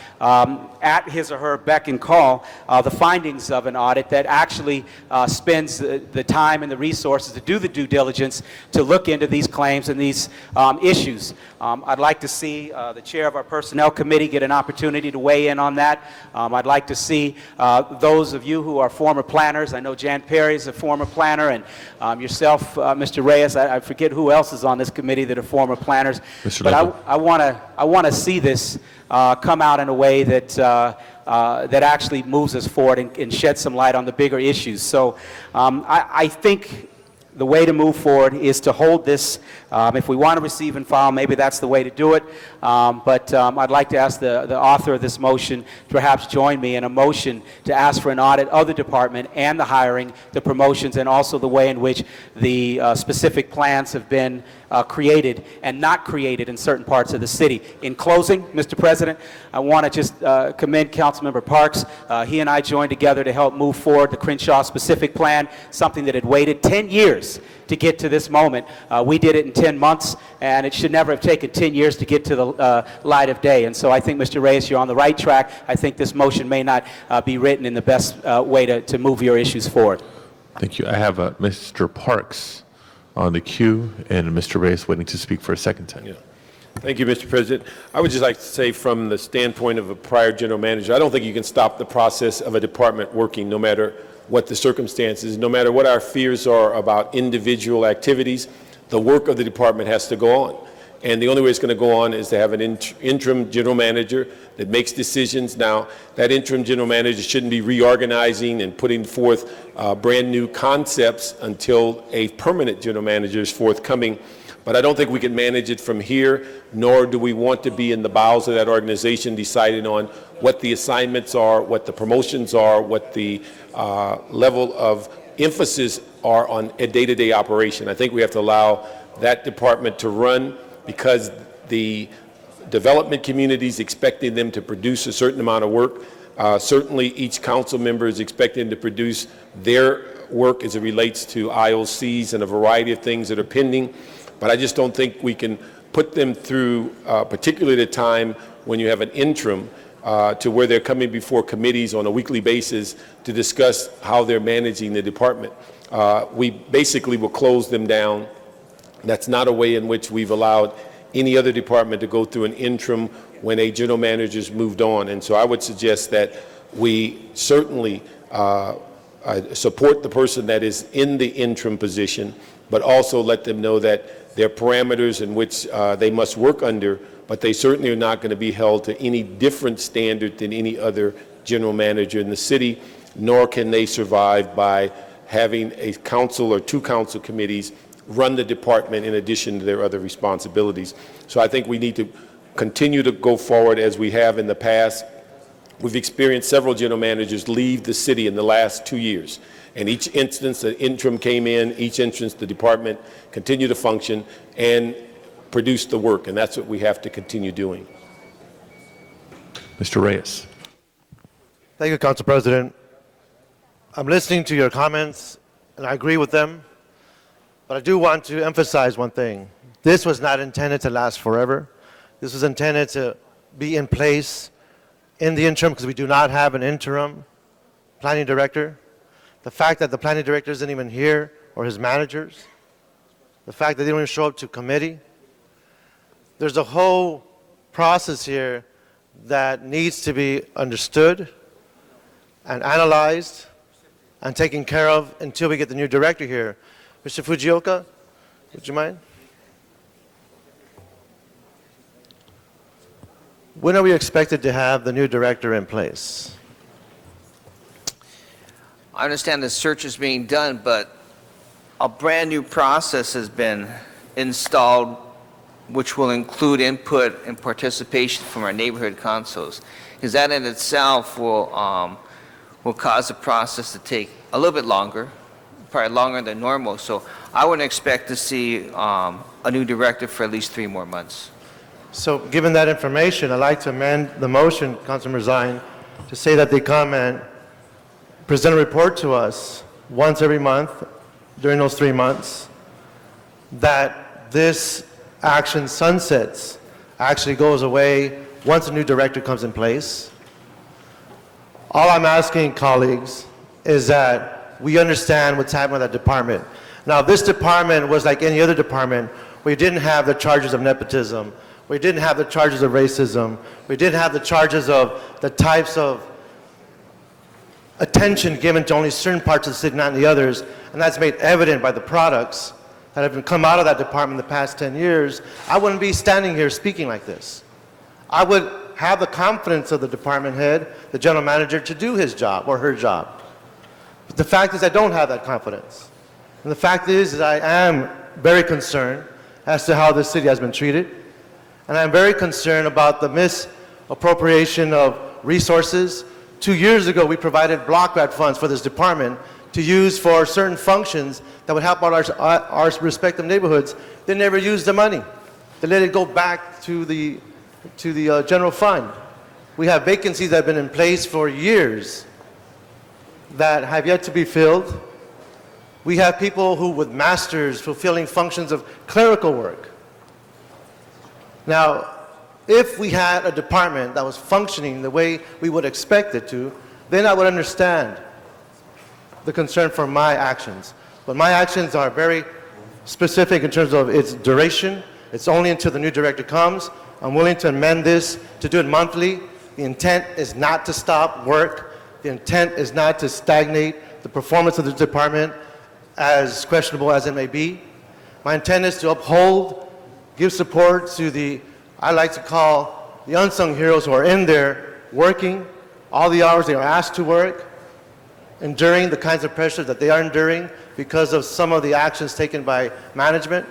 at his or her beck and call the findings of an audit that actually spends the time and the resources to do the due diligence to look into these claims and these issues. I'd like to see the chair of our personnel committee get an opportunity to weigh in on that. I'd like to see those of you who are former planners. I know Jan Perry is a former planner, and yourself, Mr. Reyes. I forget who else is on this committee that are former planners. Mr. But I want to see this come out in a way that that actually moves us forward and sheds some light on the bigger issues. So I think the way to move forward is to hold this. If we want to receive and file, maybe that's the way to do it. But I'd like to ask the author of this motion to perhaps join me in a motion to ask for an audit of the department and the hiring, the promotions, and also the way in which the specific plans have been created and not created in certain parts of the city. In closing, Mr. President, I want to just commend Councilmember Parks. He and I joined together to help move forward the Crenshaw specific plan, something that had waited 10 years to get to this moment. We did it in 10 months, and it should never have taken 10 years to get to the light of day. And so I think, Mr. Reyes, you're on the right track. I think this motion may not be written in the best way to move your issues forward. Thank you. I have Mr. Parks on the queue, and Mr. Reyes waiting to speak for a second time. Yeah. Thank you, Mr. President. I would just like to say from the standpoint of a prior general manager, I don't think you can stop the process of a department working no matter what the circumstances, no matter what our fears are about individual activities. The work of the department has to go on. And the only way it's going to go on is to have an interim general manager that makes decisions. Now, that interim general manager shouldn't be reorganizing and putting forth brand new concepts until a permanent general manager is forthcoming. But I don't think we can manage it from here, nor do we want to be in the bowels of that organization deciding on what the assignments are, what the promotions are, what the level of emphasis are on a day-to-day operation. I think we have to allow that department to run because the development community is expecting them to produce a certain amount of work. Certainly, each council member is expecting to produce their work as it relates to IOCs and a variety of things that are pending. But I just don't think we can put them through, particularly at a time when you have an interim, to where they're coming before committees on a weekly basis to discuss how they're managing the department. We basically will close them down. That's not a way in which we've allowed any other department to go through an interim when a general manager's moved on. And so I would suggest that we certainly support the person that is in the interim position, but also let them know that there are parameters in which they must work under, but they certainly are not going to be held to any different standard than any other general manager in the city, nor can they survive by having a council or two council committees run the department in addition to their other responsibilities. So I think we need to continue to go forward as we have in the past. We've experienced several general managers leave the city in the last 2 years. And each instance, the interim came in, each instance, the department continued to function and produce the work. And that's what we have to continue doing. Mr. Reyes. Thank you, Council President. I'm listening to your comments, and I agree with them. But I do want to emphasize one thing. This was not intended to last forever. This was intended to be in place in the interim because we do not have an interim planning director. The fact that the planning director isn't even here, or his managers, the fact that they don't even show up to committee, there's a whole process here that needs to be understood and analyzed and taken care of until we get the new director here. Mr. Fujioka, would you mind? When are we expected to have the new director in place? I understand the search is being done, but a brand-new process has been installed, which will include input and participation from our neighborhood councils. Because that in itself will cause the process to take a little bit longer, probably longer than normal. So I wouldn't expect to see a new director for at least 3 more months. So given that information, I'd like to amend the motion, Councilman Zine, to say that they come and present a report to us once every month during those 3 months, that this action sunsets, actually goes away once a new director comes in place. All I'm asking, colleagues, is that we understand what's happening with that department. Now, if this department was like any other department, we didn't have the charges of nepotism, we didn't have the charges of racism, we didn't have the charges of the types of attention given to only certain parts of the city, not the others, and that's made evident by the products that have come out of that department in the past 10 years, I wouldn't be standing here speaking like this. I would have the confidence of the department head, the general manager, to do his job or her job. But the fact is I don't have that confidence. And the fact is that I am very concerned as to how this city has been treated. And I'm very concerned about the misappropriation of resources. 2 years ago, we provided block grant funds for this department to use for certain functions that would help out our respective neighborhoods. They never used the money. They let it go back to the general fund. We have vacancies that have been in place for years that have yet to be filled. We have people who with masters fulfilling functions of clerical work. Now, if we had a department that was functioning the way we would expect it to, then I would understand the concern for my actions. But my actions are very specific in terms of its duration. It's only until the new director comes. I'm willing to amend this to do it monthly. The intent is not to stop work. The intent is not to stagnate the performance of the department, as questionable as it may be. My intent is to uphold, give support to the, I like to call, the unsung heroes who are in there working all the hours they are asked to work, enduring the kinds of pressure that they are enduring because of some of the actions taken by management.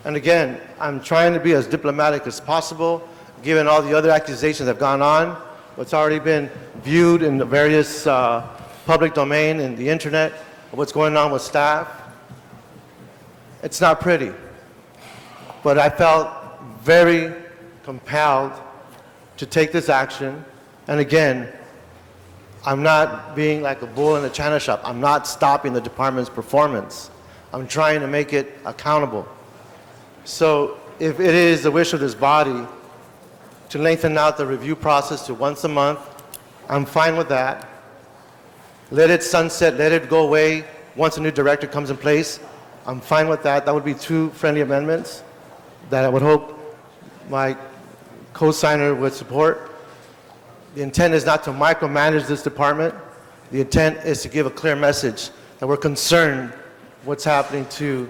And again, I'm trying to be as diplomatic as possible, given all the other accusations that have gone on, what's already been viewed in the various public domain and the internet, what's going on with staff. It's not pretty, but I felt very compelled to take this action. And again, I'm not being like a bull in a china shop. I'm not stopping the department's performance. I'm trying to make it accountable. So if it is the wish of this body to lengthen out the review process to once a month, I'm fine with that. Let it sunset, let it go away once a new director comes in place. I'm fine with that. That would be two friendly amendments that I would hope my co-signer would support. The intent is not to micromanage this department. The intent is to give a clear message that we're concerned what's happening to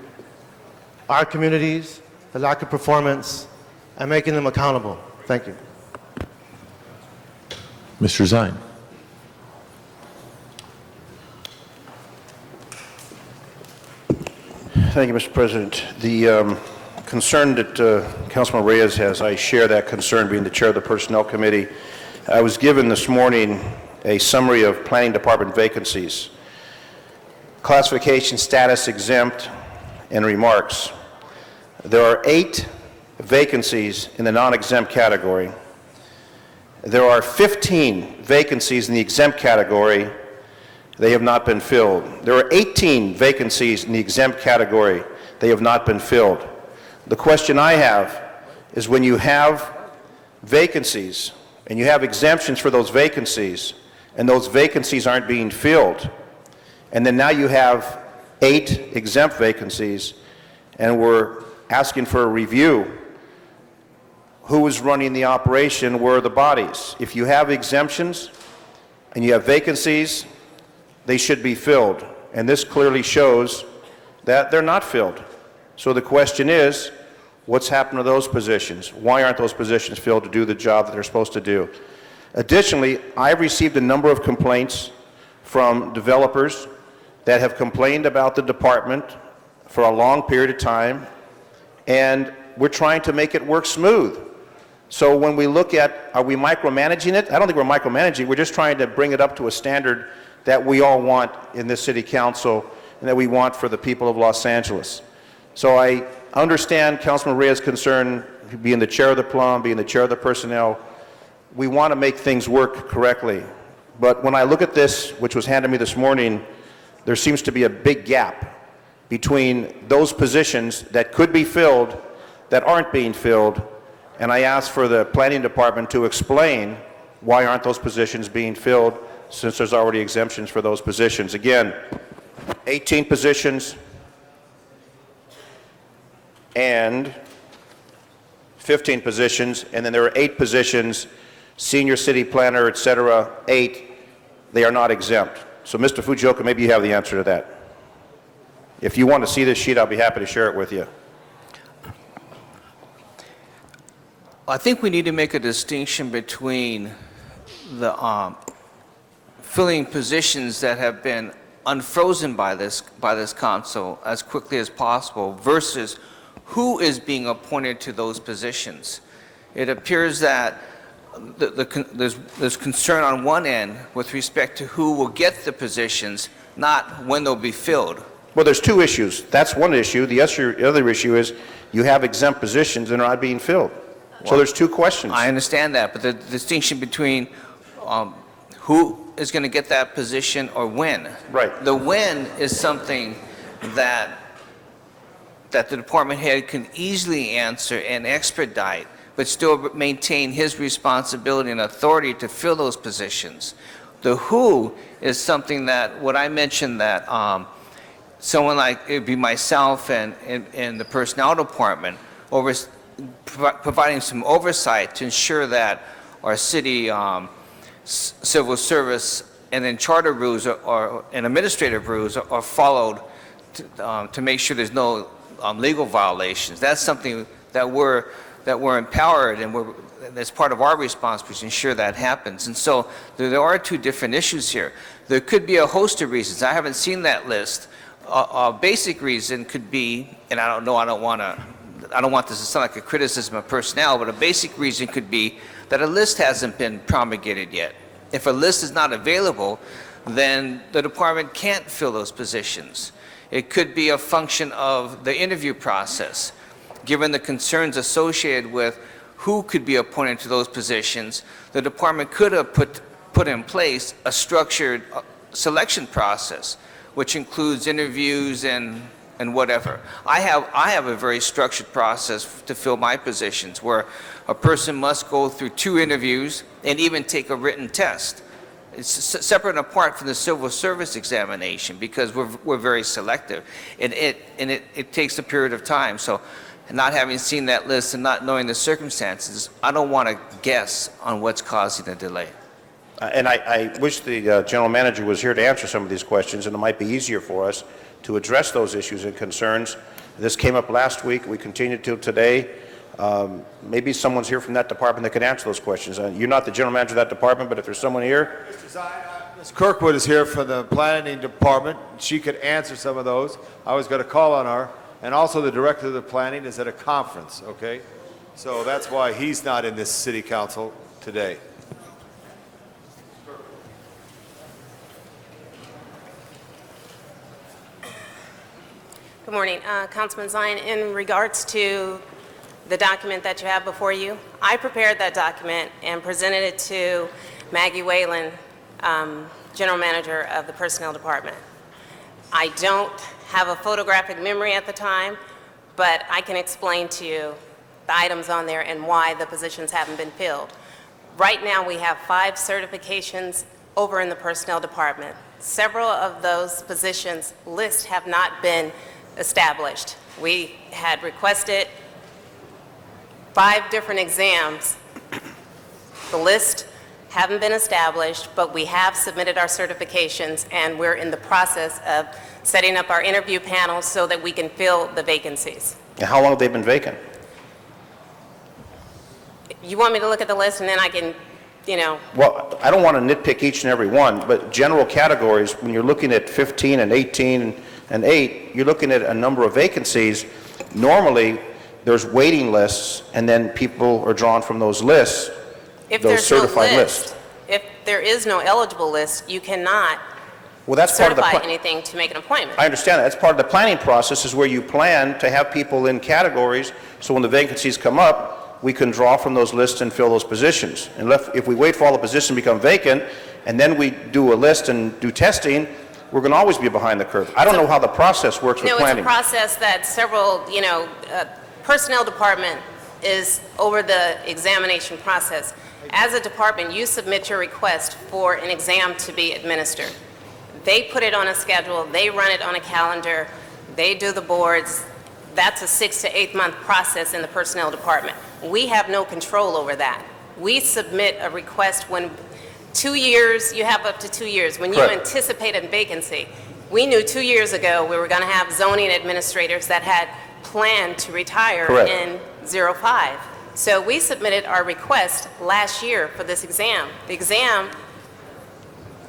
our communities, the lack of performance, and making them accountable. Thank you. Mr. Zine. Thank you, Mr. President. The concern that Councilman Reyes has, I share that concern, being the chair of the Personnel Committee. I was given this morning a summary of Planning Department vacancies. Classification, status, exempt, and remarks. There are 8 vacancies in the non-exempt category. There are 15 vacancies in the exempt category. They have not been filled. There are 18 vacancies in the exempt category. They have not been filled. The question I have is, when you have vacancies and you have exemptions for those vacancies, and those vacancies aren't being filled, and then now you have 8 exempt vacancies, and we're asking for a review, who is running the operation? Where are the bodies? If you have exemptions and you have vacancies, they should be filled. And this clearly shows that they're not filled. So the question is, what's happened to those positions? Why aren't those positions filled to do the job that they're supposed to do? Additionally, I've received a number of complaints from developers that have complained about the department for a long period of time, and we're trying to make it work smooth. So when we look at, are we micromanaging it? I don't think we're micromanaging. We're just trying to bring it up to a standard that we all want in this city council and that we want for the people of Los Angeles. So I understand Councilman Reyes' concern, being the chair of the PLUM, being the chair of the personnel. We want to make things work correctly. But when I look at this, which was handed me this morning, there seems to be a big gap between those positions that could be filled that aren't being filled. And I asked for the planning department to explain why aren't those positions being filled, since there's already exemptions for those positions. Again, 18 positions and 15 positions, and then there are 8 positions, senior city planner, et cetera, 8, they are not exempt. So Mr. Fujioka, maybe you have the answer to that. If you want to see this sheet, I'll be happy to share it with you. I think we need to make a distinction between the filling positions that have been unfrozen by this council as quickly as possible versus who is being appointed to those positions. It appears that there's concern on one end with respect to who will get the positions, not when they'll be filled. Well, there's 2 issues. That's one issue. The other issue is you have exempt positions that are not being filled. So there's 2 questions. I understand that, but the distinction between who is going to get that position or when. Right. The when is something that the department head can easily answer and expedite, but still maintain his responsibility and authority to fill those positions. The who is something that, what I mentioned, that someone like, it'd be myself and the personnel department providing some oversight to ensure that our city civil service and then charter rules and administrative rules are followed to make sure there's no legal violations. That's something that we're empowered and that's part of our responsibility to ensure that happens. And so there are two different issues here. There could be a host of reasons. I haven't seen that list. A basic reason could be, and I don't want this to sound like a criticism of personnel, but a basic reason could be that a list hasn't been promulgated yet. If a list is not available, then the department can't fill those positions. It could be a function of the interview process. Given the concerns associated with who could be appointed to those positions, the department could have put in place a structured selection process, which includes interviews and whatever. I have a very structured process to fill my positions where a person must go through 2 interviews and even take a written test. It's separate and apart from the civil service examination because we're very selective, and it takes a period of time. So, not having seen that list and not knowing the circumstances, I don't want to guess on what's causing the delay. And I wish the general manager was here to answer some of these questions, and it might be easier for us to address those issues and concerns. This came up last week. We continued till today. Maybe someone's here from that department that can answer those questions. You're not the general manager of that department, but if there's someone here. Mr. Zion, Ms. Kirkwood is here from the planning department. She could answer some of those. I was going to call on her. And also the director of the planning is at a conference, okay? So that's why he's not in this city council today. Good morning. Councilman Zion, in regards to the document that you have before you, I prepared that document and presented it to Maggie Whalen, General Manager of the Personnel Department. I don't have a photographic memory at the time, but I can explain to you the items on there and why the positions haven't been filled. Right now, we have 5 certifications over in the Personnel Department. Several of those positions lists have not been established. We had requested 5 different exams. The list haven't been established, but we have submitted our certifications, and we're in the process of setting up our interview panels so that we can fill the vacancies. And how long have they been vacant? You want me to look at the list and then I can, Well, I don't want to nitpick each and every one, but general categories, when you're looking at 15 and 18 and 8, you're looking at a number of vacancies. Normally, there's waiting lists, and then people are drawn from those lists, if those there's no certified list, lists. if there is no eligible list, you cannot Well, that's part of the certify anything to make an appointment. I understand that. That's part of the planning process, is where you plan to have people in categories, so when the vacancies come up, we can draw from those lists and fill those positions. And if we wait for all the positions to become vacant, and then we do a list and do testing, we're going to always be behind the curve. I don't know how the process works with No, it's planning. a process that several, Personnel Department is over the examination process. As a department, you submit your request for an exam to be administered. They put it on a schedule, they run it on a calendar, they do the boards. That's a 6 to 8 month process in the Personnel Department. We have no control over that. We submit a request when 2 years, you have up to 2 years. When you Correct. anticipate a vacancy, we knew 2 years ago we were going to have zoning administrators that had planned to retire Correct. in 05. So we submitted our request last year for this exam. The exam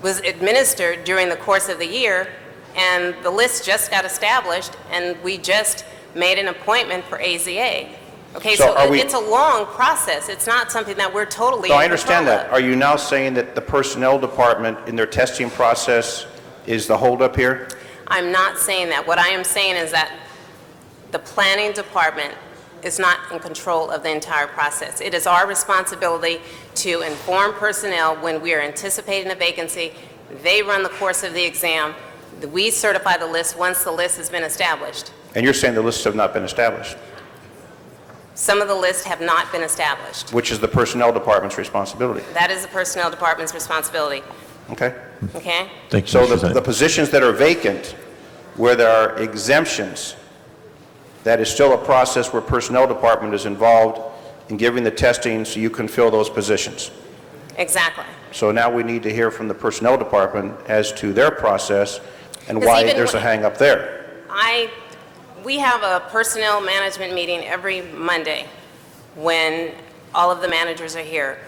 was administered during the course of the year, and the list just got established, and we just made an appointment for AZA. Okay, So so are we- it's a long process. It's not something that we're totally So I in understand control that. of. Are you now saying that the personnel department in their testing process is the holdup here? I'm not saying that. What I am saying is that the planning department is not in control of the entire process. It is our responsibility to inform personnel when we are anticipating a vacancy. They run the course of the exam. We certify the list once the list has been established. And you're saying the lists have not been established, Some of the lists have not been established. which is the personnel department's responsibility. That is the personnel department's responsibility. Okay? Okay? Thank you, So Mr. Zion. the positions that are vacant, where there are exemptions, that is still a process where Personnel Department is involved in giving the testing so you can fill those positions. Exactly. So now we need to hear from the Personnel Department as to their process and 'Cause why even there's a when- hang up there. We have a personnel management meeting every Monday when all of the managers are here.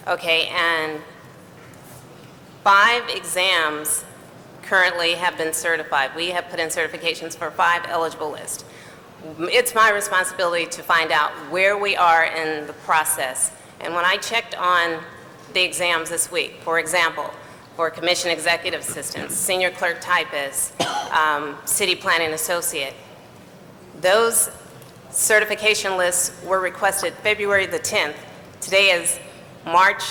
Okay, and 5 exams currently have been certified. We have put in certifications for 5 eligible lists. It's my responsibility to find out where we are in the process. And when I checked on the exams this week, for example, for Commission Executive Assistants, Senior Clerk Typist, City Planning Associate, those certification lists were requested February the 10th. Today is March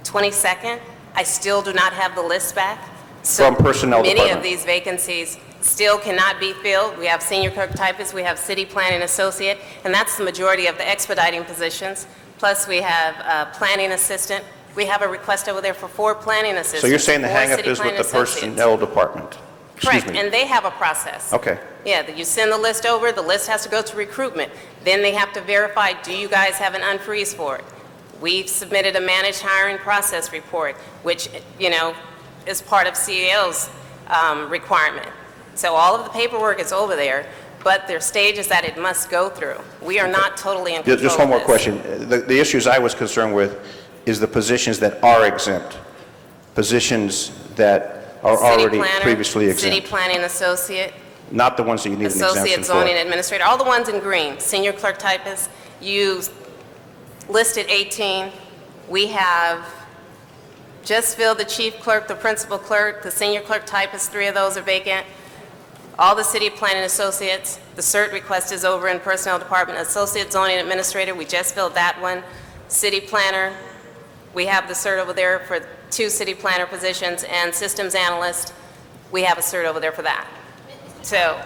22nd. I still do not have the list back. So From Personnel many Department. of these vacancies still cannot be filled. We have Senior Clerk Typist, we have City Planning Associate, and that's the majority of the expediting positions. Plus, we have Planning Assistant. We have a request over there for 4 Planning Assistants. So you're saying the 4 hang up City is with Planning the Associates. Personnel Department? Excuse Correct, me. and they have a process. Okay. Yeah, that you send the list over, the list has to go to recruitment. Then they have to verify, do you guys have an unfreeze for it? We've submitted a managed hiring process report, which, you know, is part of CEO's requirement. So all of the paperwork is over there, but there are stages that it must go through. We are not totally in control Just one more of this. question. The issues I was concerned with is the positions that are exempt, positions that are City already planner, previously City exempt, Planning Associate, not the ones that you need an exemption Associate for. Zoning Administrator, all the ones in green. Senior Clerk Typist, you listed 18. We have just filled the Chief Clerk, the Principal Clerk, the Senior Clerk Typist, 3 of those are vacant. All the City Planning Associates, the cert request is over in Personnel Department. Associate Zoning Administrator, we just filled that one. City Planner, we have the cert over there for 2 City Planner positions, and Systems Analyst, we have a cert over there for that. So,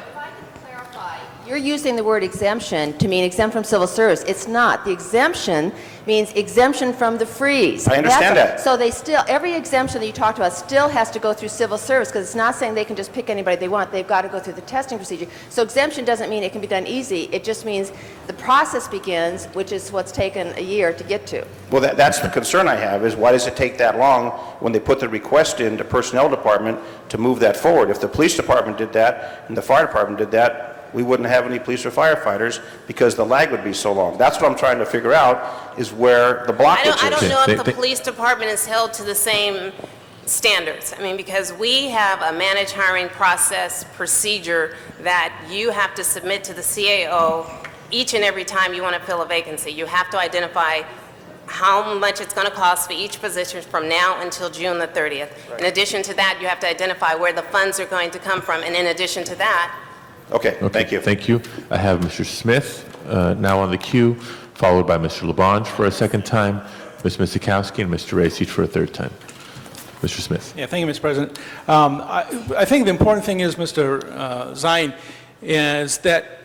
You're using the word exemption to mean exempt from civil service. It's not. The exemption means exemption from the freeze. I understand that. So they still, every exemption that you talked about still has to go through civil service, because it's not saying they can just pick anybody they want. They've got to go through the testing procedure. So exemption doesn't mean it can be done easy. It just means the process begins, which is what's taken a year to get to. Well, that's the concern I have, is why does it take that long when they put the request in to Personnel Department to move that forward? If the Police Department did that and the Fire Department did that, we wouldn't have any police or firefighters because the lag would be so long. That's what I'm trying to figure out, is where the blockage is. I don't know if the Police Department is held to the same standards. I mean, because we have a managed hiring process procedure that you have to submit to the CAO each and every time you want to fill a vacancy. You have to identify how much it's going to cost for each position from now until June the 30th. Right. In addition to that, you have to identify where the funds are going to come from. And in addition to that, Okay, thank you. Thank you. I have Mr. Smith now on the queue, followed by Mr. LaBranche for a second time, Ms. Misikowski, and Mr. Race each for a third time. Mr. Smith. Yeah, thank you, Mr. President. I think the important thing is, Mr. Zine, is that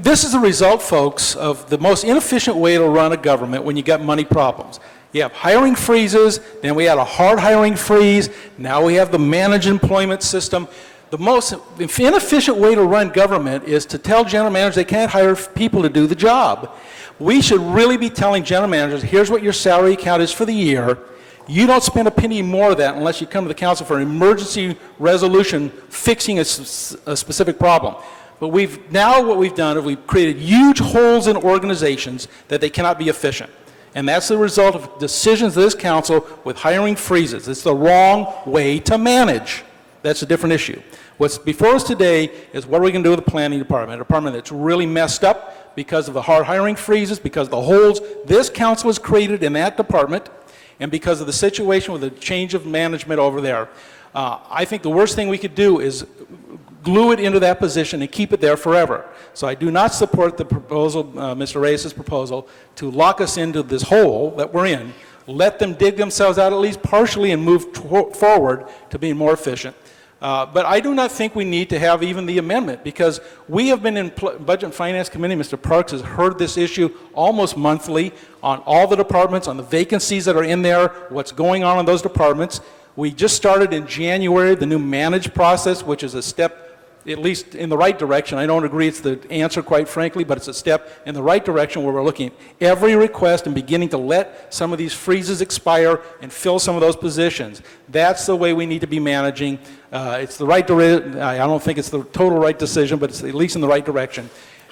this is a result, folks, of the most inefficient way to run a government when you got money problems. You have hiring freezes, then we had a hard hiring freeze, now we have the managed employment system. The most inefficient way to run government is to tell general managers they can't hire people to do the job. We should really be telling general managers, here's what your salary account is for the year. You don't spend a penny more of that unless you come to the council for an emergency resolution fixing a specific problem. But what we've done is we've created huge holes in organizations that they cannot be efficient. And that's the result of decisions of this council with hiring freezes. It's the wrong way to manage. That's a different issue. What's before us today is what are we going to do with the planning department, a department that's really messed up because of the hard hiring freezes, because of the holes this council has created in that department, and because of the situation with the change of management over there. I think the worst thing we could do is glue it into that position and keep it there forever. So I do not support the proposal, Mr. Reyes' proposal, to lock us into this hole that we're in. Let them dig themselves out at least partially and move forward to being more efficient. But I do not think we need to have even the amendment, because we have been in Budget and Finance Committee. Mr. Parks has heard this issue almost monthly on all the departments, on the vacancies that are in there, what's going on in those departments. We just started in January the new managed process, which is a step at least in the right direction. I don't agree it's the answer, quite frankly, but it's a step in the right direction where we're looking at every request and beginning to let some of these freezes expire and fill some of those positions. That's the way we need to be managing. It's the right direction. I don't think it's the total right decision, but it's at least in the right direction.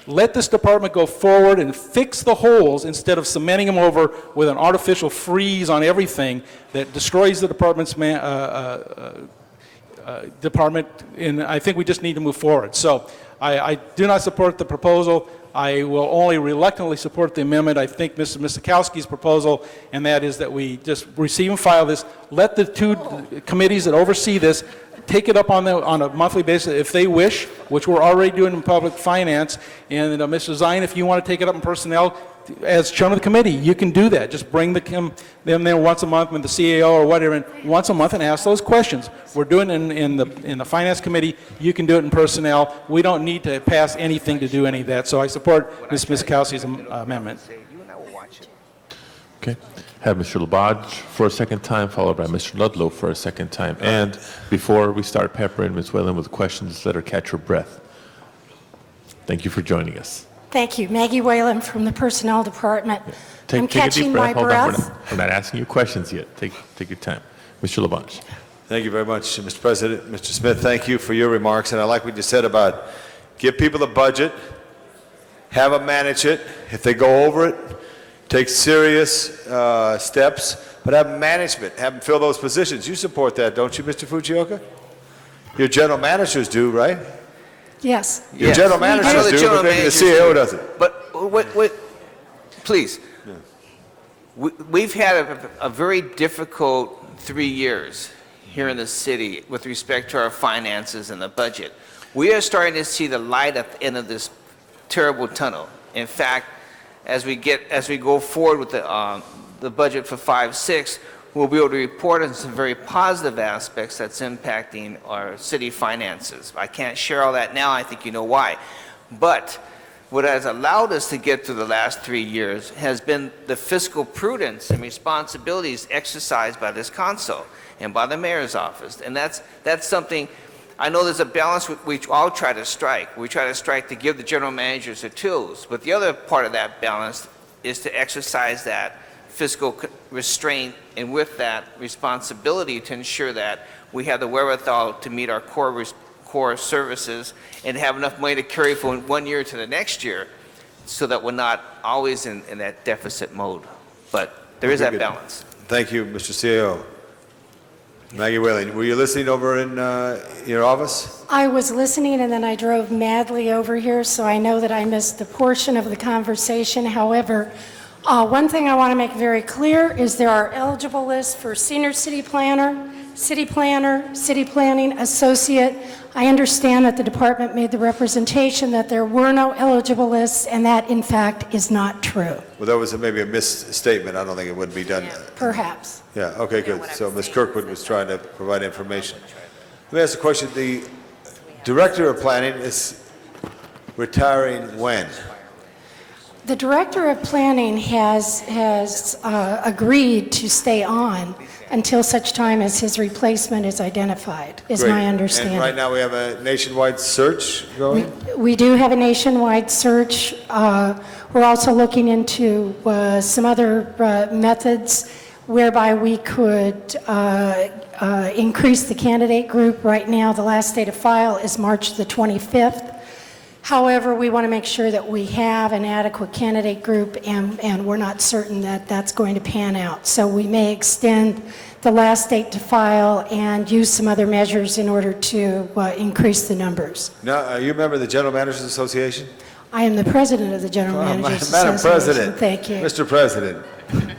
Let this department go forward and fix the holes instead of cementing them over with an artificial freeze on everything that destroys the department's department, and I think we just need to move forward. So I do not support the proposal. I will only reluctantly support the amendment. I think Mr. Miskowski's proposal, and that is that we just receive and file this. Let the two committees that oversee this take it up on a monthly basis if they wish, which we're already doing in public finance. And Mr. Zine, if you want to take it up in personnel, as chairman of the committee, you can do that. Just bring them there once a month with the CAO or whatever, and once a month and ask those questions. We're doing it in the finance committee. You can do it in personnel. We don't need to pass anything to do any of that. So I support Ms. Miskowski's amendment. Okay. Have Mr. Labarge for a second time, followed by Mr. Ludlow for a second time. And before we start peppering Ms. Whalen with questions, let her catch her breath. Thank you for joining us. Thank you. Maggie Whalen from the Personnel Department. I'm Take a deep catching my breath. Hold on. breath. We're not asking you questions yet. Take your time. Mr. Labarge. Thank you very much, Mr. President. Mr. Smith, thank you for your remarks. And I like what you said about give people a budget, have them manage it. If they go over it, take serious steps, but have management, have them fill those positions. You support that, don't you, Mr. Fujioka? Your general managers do, right? Yes. Your general managers do, but maybe the CEO doesn't. But please, we've had a very difficult 3 years here in the city with respect to our finances and the budget. We are starting to see the light at the end of this terrible tunnel. In fact, as we go forward with the budget for 5-6, we'll be able to report on some very positive aspects that's impacting our city finances. I can't share all that now. I think you know why. But what has allowed us to get through the last 3 years has been the fiscal prudence and responsibilities exercised by this council and by the mayor's office. And that's something, I know there's a balance we all try to strike. We try to strike to give the general managers the tools. But the other part of that balance is to exercise that fiscal restraint, and with that responsibility to ensure that we have the wherewithal to meet our core services and have enough money to carry from 1 year to the next year so that we're not always in that deficit mode. But there is that balance. Thank you, Mr. CEO. Maggie Whalen, were you listening over in your office? I was listening and then I drove madly over here, so I know that I missed the portion of the conversation. However, one thing I want to make very clear is there are eligible lists for senior city planner, city planning associate. I understand that the department made the representation that there were no eligible lists, and that in fact is not true. Well, that was maybe a misstatement. I don't think it would be done. Perhaps. Yeah, okay, good. So Ms. Kirkwood was trying to provide information. Let me ask a question. The director of planning is retiring when? The director of planning has agreed to stay on until such time as his replacement is identified, is Great. my understanding. And right now we have a nationwide search going? We do have a nationwide search. We're also looking into some other methods whereby we could increase the candidate group. Right now, the last date of file is March the 25th. However, we want to make sure that we have an adequate candidate group, and we're not certain that that's going to pan out. So we may extend the last date to file and use some other measures in order to increase the numbers. Now, are you a member of the General Managers Association? I am the president of the General Managers Madam Association. President. Thank you. Mr. President.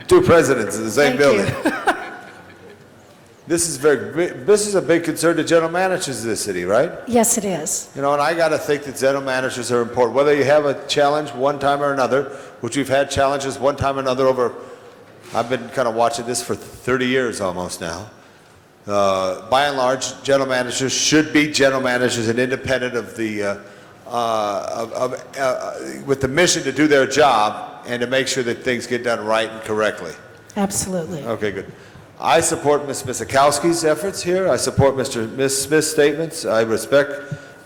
Two presidents in the same building. This is a big concern to general managers of this city, right? Yes, it is. You know, and I got to think that general managers are important. Whether you have a challenge one time or another, which we've had challenges one time or another over, I've been kind of watching this for 30 years almost now. By and large, general managers should be general managers and independent of the, with the mission to do their job and to make sure that things get done right and correctly. Absolutely. Okay, good. I support Ms. Miskowski's efforts here. I support Ms. Smith's statements. I respect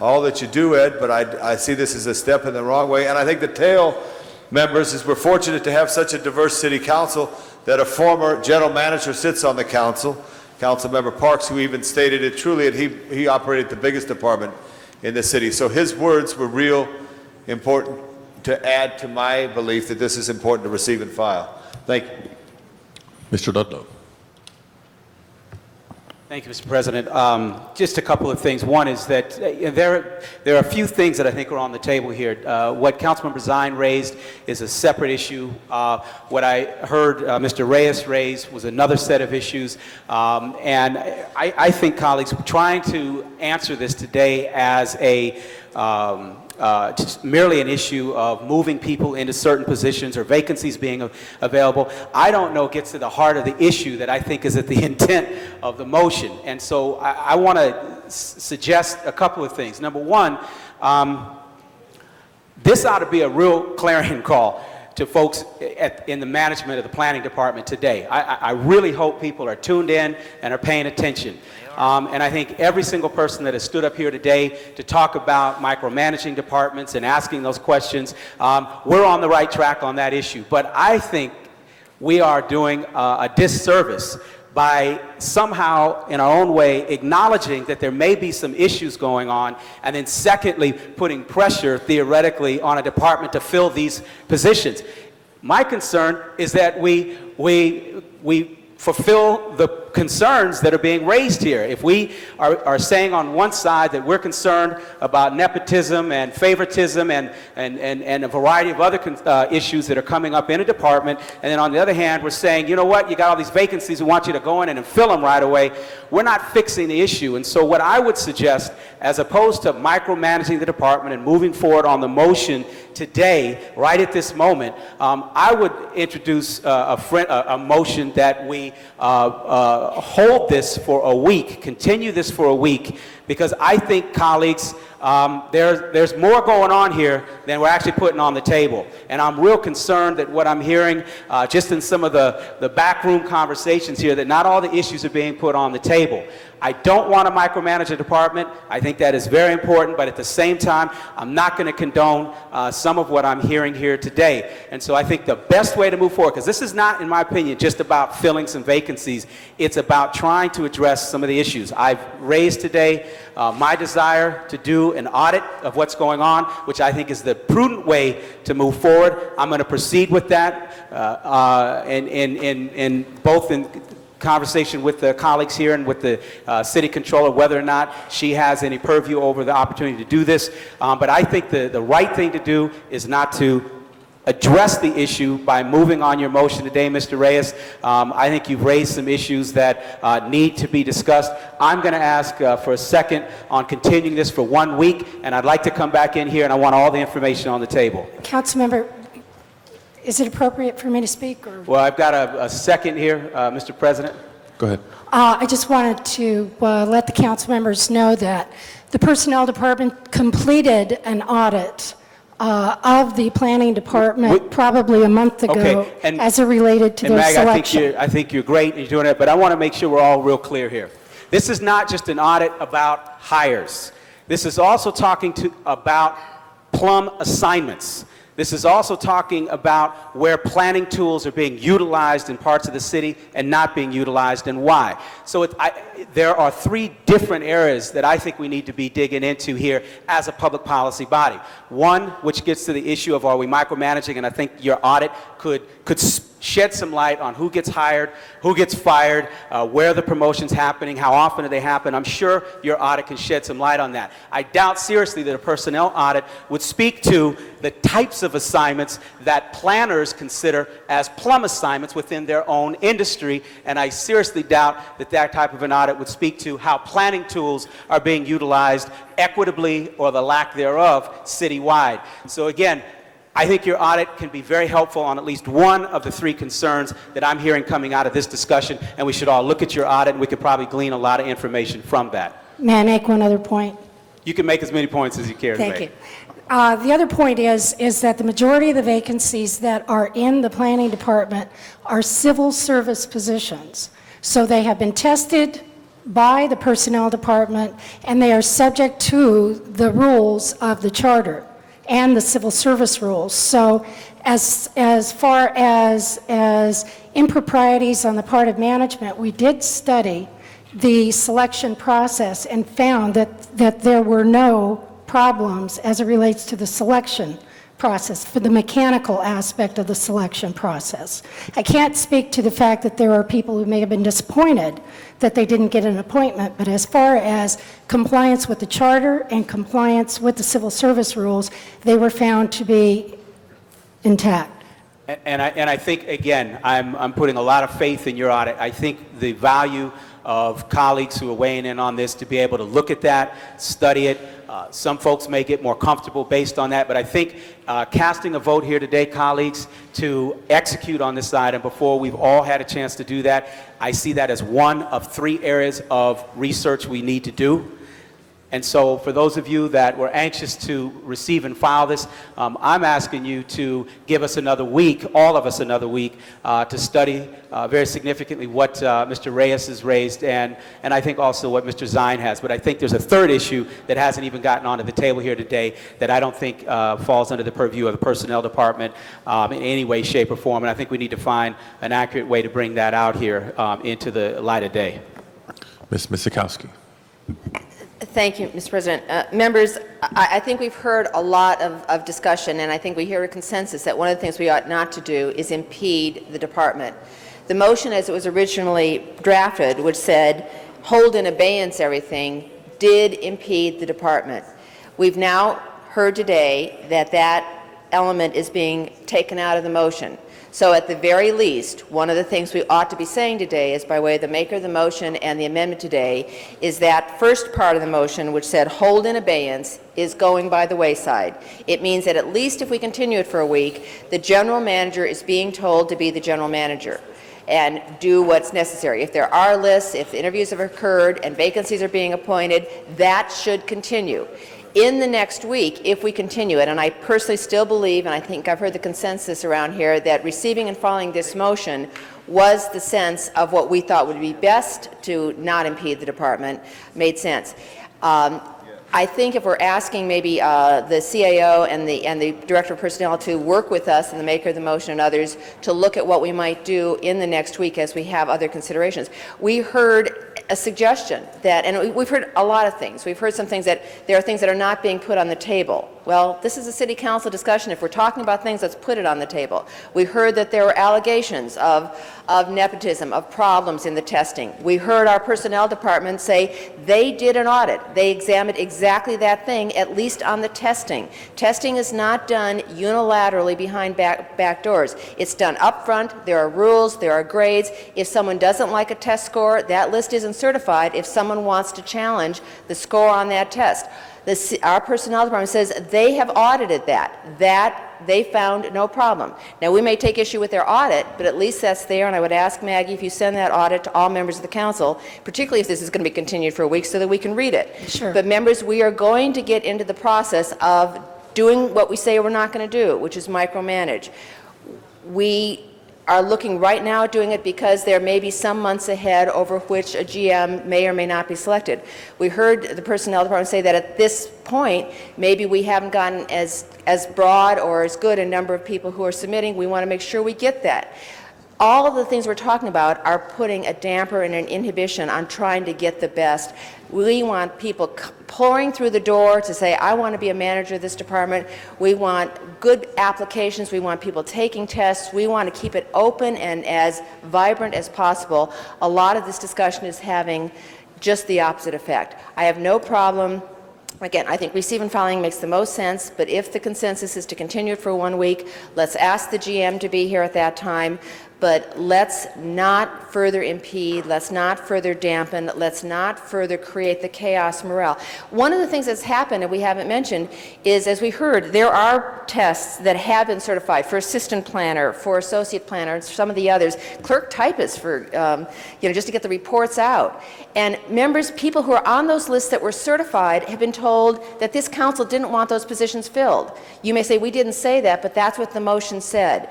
all that you do, Ed, but I see this as a step in the wrong way. And I think the tail members is we're fortunate to have such a diverse city council that a former general manager sits on the council, Councilmember Parks, who even stated it truly, and he operated the biggest department in the city. So his words were real important to add to my belief that this is important to receive and file. Thank you. Mr. Ludlow. Thank you, Mr. President. Just a couple of things. One is that there are a few things that I think are on the table here. What Councilmember Zine raised is a separate issue. What I heard Mr. Reyes raise was another set of issues. And I think, colleagues, trying to answer this today as a just merely an issue of moving people into certain positions or vacancies being available, I don't know gets to the heart of the issue that I think is at the intent of the motion. And so I want to suggest a couple of things. Number one, this ought to be a real clarion call to folks in the management of the planning department today. I really hope people are tuned in and are paying attention. And I think every single person that has stood up here today to talk about micromanaging departments and asking those questions, we're on the right track on that issue. But I think we are doing a disservice by somehow, in our own way, acknowledging that there may be some issues going on, and then secondly, putting pressure, theoretically, on a department to fill these positions. My concern is that we fulfill the concerns that are being raised here. If we are saying on one side that we're concerned about nepotism and favoritism and a variety of other issues that are coming up in a department, and then on the other hand we're saying, you know what, you got all these vacancies, we want you to go in and fill them right away, we're not fixing the issue. And so what I would suggest, as opposed to micromanaging the department and moving forward on the motion today, right at this moment, I would introduce a motion that we hold this for a week, continue this for a week, because I think, colleagues, there's more going on here than we're actually putting on the table. And I'm real concerned that what I'm hearing, just in some of the backroom conversations here, that not all the issues are being put on the table. I don't want to micromanage a department. I think that is very important, but at the same time, I'm not going to condone some of what I'm hearing here today. And so I think the best way to move forward, because this is not, in my opinion, just about filling some vacancies, it's about trying to address some of the issues. I've raised today my desire to do an audit of what's going on, which I think is the prudent way to move forward. I'm going to proceed with that, in both in conversation with the colleagues here and with the city controller, whether or not she has any purview over the opportunity to do this. But I think the right thing to do is not to address the issue by moving on your motion today, Mr. Reyes. I think you've raised some issues that need to be discussed. I'm going to ask for a second on continuing this for 1 week, and I'd like to come back in here and I want all the information on the table. Councilmember, is it appropriate for me to speak? Or? Well, I've got a second here, Mr. President. Go ahead. I just wanted to let the council members know that the Personnel Department completed an audit of the Planning Department probably a month ago, as it related to their Mag, selection. I think you're great and you're doing it, but I want to make sure we're all real clear here. This is not just an audit about hires. This is also talking about plum assignments. This is also talking about where planning tools are being utilized in parts of the city and not being utilized, and why. So there are three different areas that I think we need to be digging into here as a public policy body. One, which gets to the issue of are we micromanaging, and I think your audit could shed some light on who gets hired, who gets fired, where the promotion's happening, how often do they happen. I'm sure your audit can shed some light on that. I doubt seriously that a personnel audit would speak to the types of assignments that planners consider as plum assignments within their own industry, and I seriously doubt that that type of an audit would speak to how planning tools are being utilized equitably or the lack thereof citywide. So again, I think your audit can be very helpful on at least one of the three concerns that I'm hearing coming out of this discussion, and we should all look at your audit and we could probably glean a lot of information from that. May I make one other point? You can make as many points as you care to make. Thank you. The other point is that the majority of the vacancies that are in the Planning Department are civil service positions. So they have been tested by the Personnel Department, and they are subject to the rules of the Charter and the Civil Service rules. So as far as improprieties on the part of management, we did study the selection process and found that there were no problems as it relates to the selection process, for the mechanical aspect of the selection process. I can't speak to the fact that there are people who may have been disappointed that they didn't get an appointment, but as far as compliance with the Charter and compliance with the Civil Service rules, they were found to be intact. And I think, again, I'm putting a lot of faith in your audit. I think the value of colleagues who are weighing in on this to be able to look at that, study it. Some folks may get more comfortable based on that, but I think casting a vote here today, colleagues, to execute on this item before we've all had a chance to do that, I see that as one of 3 areas of research we need to do. And so for those of you that were anxious to receive and file this, I'm asking you to give us another week, all of us another week, to study very significantly what Mr. Reyes has raised, and I think also what Mr. Zine has. But I think there's a third issue that hasn't even gotten onto the table here today that I don't think falls under the purview of the Personnel Department in any way, shape, or form. And I think we need to find an accurate way to bring that out here into the light of day. Ms. Misikowski. Thank you, Mr. President. Members, I think we've heard a lot of discussion, and I think we hear a consensus that one of the things we ought not to do is impede the department. The motion as it was originally drafted, which said hold in abeyance everything, did impede the department. We've now heard today that that element is being taken out of the motion. So at the very least, one of the things we ought to be saying today is, by way of the maker of the motion and the amendment today, is that first part of the motion, which said hold in abeyance, is going by the wayside. It means that at least if we continue it for a week, the general manager is being told to be the general manager and do what's necessary. If there are lists, if interviews have occurred and vacancies are being appointed, that should continue. In the next week, if we continue it, and I personally still believe, and I think I've heard the consensus around here, that receiving and following this motion was the sense of what we thought would be best to not impede the department, made sense. I think if we're asking maybe the CAO and the Director of Personnel to work with us and the maker of the motion and others to look at what we might do in the next week as we have other considerations. We heard a suggestion that, and we've heard a lot of things. We've heard some things that there are things that are not being put on the table. Well, this is a city council discussion. If we're talking about things, let's put it on the table. We heard that there were allegations of nepotism, of problems in the testing. We heard our personnel department say they did an audit. They examined exactly that thing, at least on the testing. Testing is not done unilaterally behind back doors. It's done up front. There are rules. There are grades. If someone doesn't like a test score, that list isn't certified if someone wants to challenge the score on that test. Our personnel department says they have audited that they found no problem. Now, we may take issue with their audit, but at least that's there, and I would ask Maggie if you send that audit to all members of the council, particularly if this is going to be continued for a week so that we can read it. Sure. But members, we are going to get into the process of doing what we say we're not going to do, which is micromanage. We are looking right now at doing it because there may be some months ahead over which a GM may or may not be selected. We heard the personnel department say that at this point, maybe we haven't gotten as broad or as good a number of people who are submitting. We want to make sure we get that. All of the things we're talking about are putting a damper and an inhibition on trying to get the best. We want people pouring through the door to say, I want to be a manager of this department. We want good applications. We want people taking tests. We want to keep it open and as vibrant as possible. A lot of this discussion is having just the opposite effect. I have no problem. Again, I think receive and filing makes the most sense, but if the consensus is to continue it for 1 week, let's ask the GM to be here at that time. But let's not further impede, let's not further dampen, let's not further create the chaos morale. One of the things that's happened, and we haven't mentioned, is, as we heard, there are tests that have been certified for assistant planner, for associate planner, and some of the others, clerk typist for, just to get the reports out. And members, people who are on those lists that were certified have been told that this council didn't want those positions filled. You may say, we didn't say that, but that's what the motion said.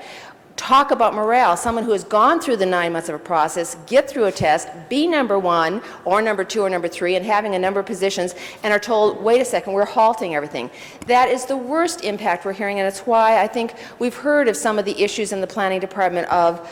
talk about morale, someone who has gone through the 9 months of a process, get through a test, be number 1 or number 2 or number 3, and having a number of positions, and are told, wait a second, we're halting everything. That is the worst impact we're hearing, and it's why I think we've heard of some of the issues in the planning department of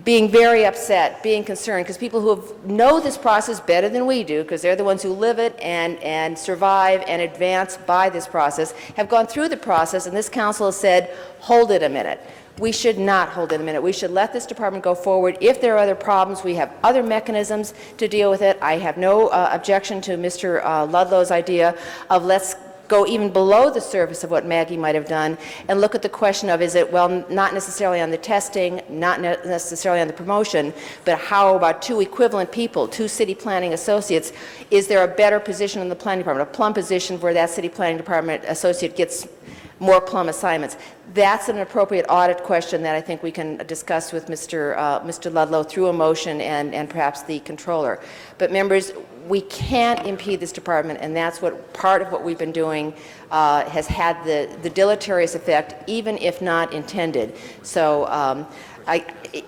being very upset, being concerned, because people who know this process better than we do, because they're the ones who live it and survive and advance by this process, have gone through the process, and this council has said, hold it a minute. We should not hold it a minute. We should let this department go forward. If there are other problems, we have other mechanisms to deal with it. I have no objection to Mr. Ludlow's idea of let's go even below the surface of what Maggie might have done and look at the question of, is it, well, not necessarily on the testing, not necessarily on the promotion, but how about 2 equivalent people, 2 city planning associates? Is there a better position in the planning department, a plum position where that city planning department associate gets more plum assignments? That's an appropriate audit question that I think we can discuss with Mr. Ludlow through a motion and perhaps the controller. But members, we can't impede this department, and that's what part of what we've been doing has had the deleterious effect, even if not intended. So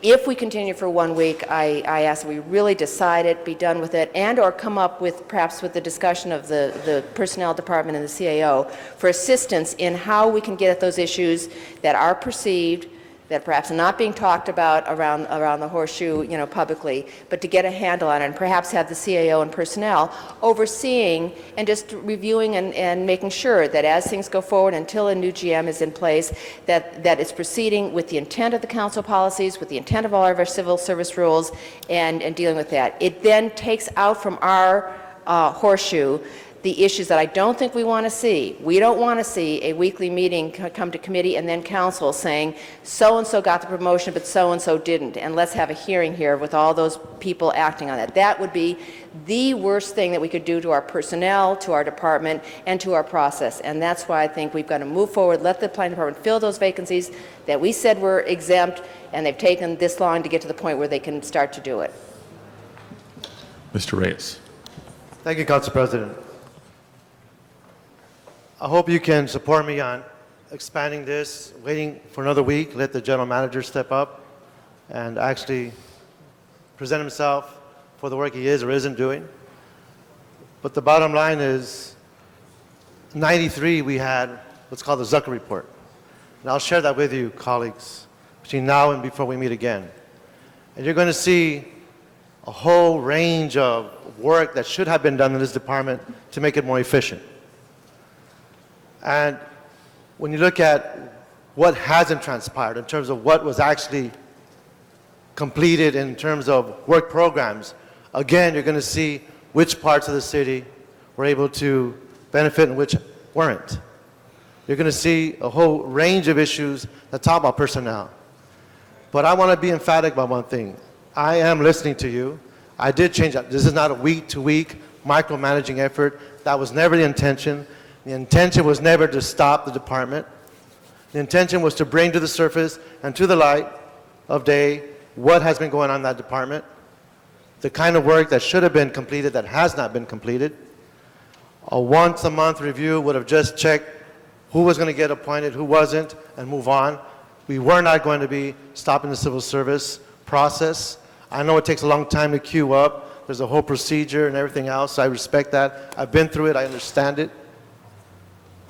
if we continue for 1 week, I ask that we really decide it, be done with it, and or come up with, perhaps with the discussion of the personnel department and the CAO for assistance in how we can get at those issues that are perceived, that perhaps are not being talked about around the horseshoe, publicly, but to get a handle on it, and perhaps have the CAO and personnel overseeing and just reviewing and making sure that as things go forward until a new GM is in place, that it's proceeding with the intent of the council policies, with the intent of all of our civil service rules, and dealing with that. It then takes out from our horseshoe the issues that I don't think we want to see. We don't want to see a weekly meeting come to committee and then council saying, so-and-so got the promotion, but so-and-so didn't, and let's have a hearing here with all those people acting on that. That would be the worst thing that we could do to our personnel, to our department, and to our process. And that's why I think we've got to move forward, let the planning department fill those vacancies that we said were exempt, and they've taken this long to get to the point where they can start to do it. Mr. Reyes. Thank you, Council President. I hope you can support me on expanding this, waiting for another week, let the general manager step up and actually present himself for the work he is or isn't doing. But the bottom line is, 93 we had what's called the Zucker Report. And I'll share that with you, colleagues, between now and before we meet again. And you're going to see a whole range of work that should have been done in this department to make it more efficient. And when you look at what hasn't transpired in terms of what was actually completed in terms of work programs, again, you're going to see which parts of the city were able to benefit and which weren't. You're going to see a whole range of issues that talk about personnel. But I want to be emphatic about one thing. I am listening to you. I did change that. This is not a week-to-week micromanaging effort. That was never the intention. The intention was never to stop the department. The intention was to bring to the surface and to the light of day what has been going on in that department, the kind of work that should have been completed that has not been completed. A once-a-month review would have just checked who was going to get appointed, who wasn't, and move on. We were not going to be stopping the civil service process. I know it takes a long time to queue up. There's a whole procedure and everything else. I respect that. I've been through it. I understand it.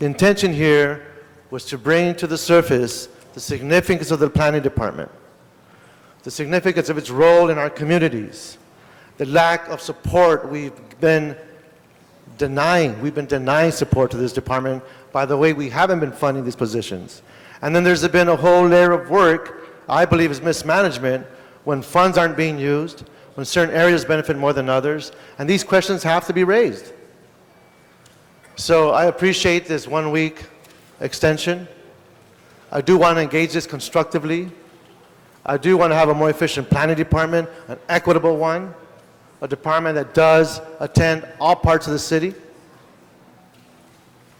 The intention here was to bring to the surface the significance of the planning department, the significance of its role in our communities, the lack of support we've been denying. We've been denying support to this department by the way we haven't been funding these positions. And then there's been a whole layer of work, I believe is mismanagement, when funds aren't being used, when certain areas benefit more than others, and these questions have to be raised. So I appreciate this 1 week extension. I do want to engage this constructively. I do want to have a more efficient planning department, an equitable one, a department that does attend all parts of the city.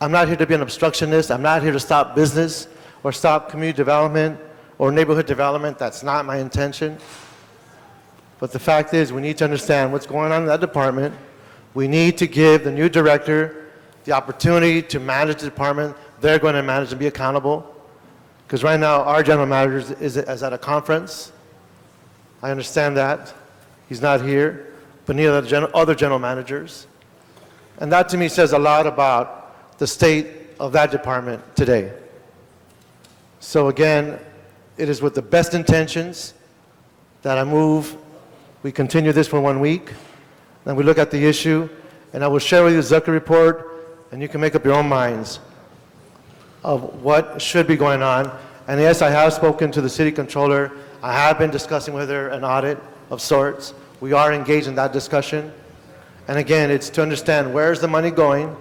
I'm not here to be an obstructionist. I'm not here to stop business or stop community development or neighborhood development. That's not my intention. But the fact is, we need to understand what's going on in that department. We need to give the new director the opportunity to manage the department. They're going to manage and be accountable. Because right now, our general manager is at a conference. I understand that. He's not here, but neither the other general managers. And that to me says a lot about the state of that department today. So again, it is with the best intentions that I move, we continue this for 1 week, then we look at the issue, and I will share with you the Zucker report, and you can make up your own minds of what should be going on. And yes, I have spoken to the city controller. I have been discussing with her an audit of sorts. We are engaged in that discussion. And again, it's to understand where's the money going,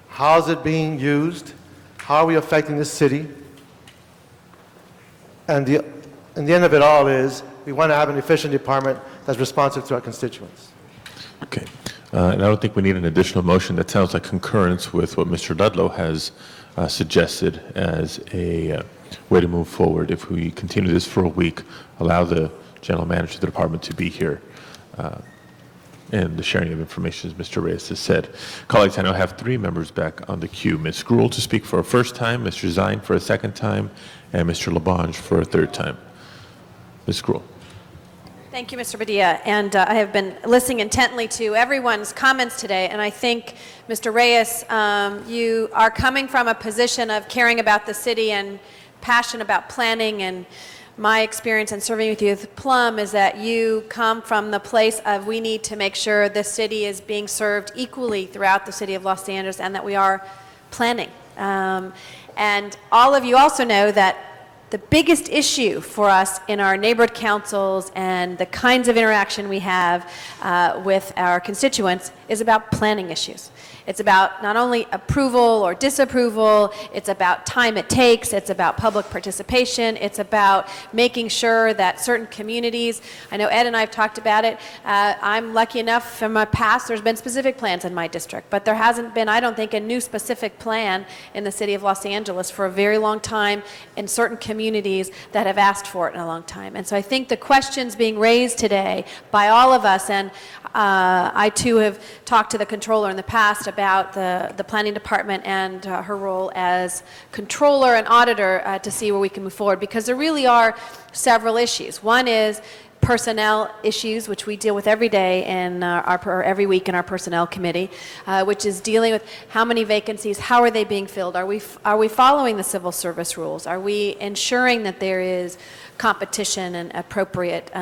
how's it being used, how are we affecting the city. And the end of it all is we want to have an efficient department that's responsive to our constituents. Okay. And I don't think we need an additional motion. That sounds like concurrence with what Mr. Ludlow has suggested as a way to move forward. If we continue this for a week, allow the general manager of the department to be here, and the sharing of information, as Mr. Reyes has said. Colleagues, I now have 3 members back on the queue. Ms. Gruhl to speak for a first time, Mr. Zine for a second time, and Mr. Labange for a third time. Ms. Gruhl. Thank you, Mr. Padilla. And I have been listening intently to everyone's comments today, and I think, Mr. Reyes, you are coming from a position of caring about the city and passion about planning, and my experience in serving with Youth Plum is that you come from the place of we need to make sure the city is being served equally throughout the city of Los Angeles and that we are planning. And all of you also know that the biggest issue for us in our neighborhood councils and the kinds of interaction we have with our constituents is about planning issues. It's about not only approval or disapproval, it's about time it takes, it's about public participation, it's about making sure that certain communities, I know Ed and I have talked about it, I'm lucky enough from my past, there's been specific plans in my district, but there hasn't been, I don't think, a new specific plan in the city of Los Angeles for a very long time in certain communities that have asked for it in a long time. And so I think the questions being raised today by all of us, and I too have talked to the controller in the past about the planning department and her role as controller and auditor to see where we can move forward, because there really are several issues. One is personnel issues, which we deal with every day in every week in our personnel committee, which is dealing with how many vacancies, how are they being filled, are we following the civil service rules, are we ensuring that there is competition and appropriate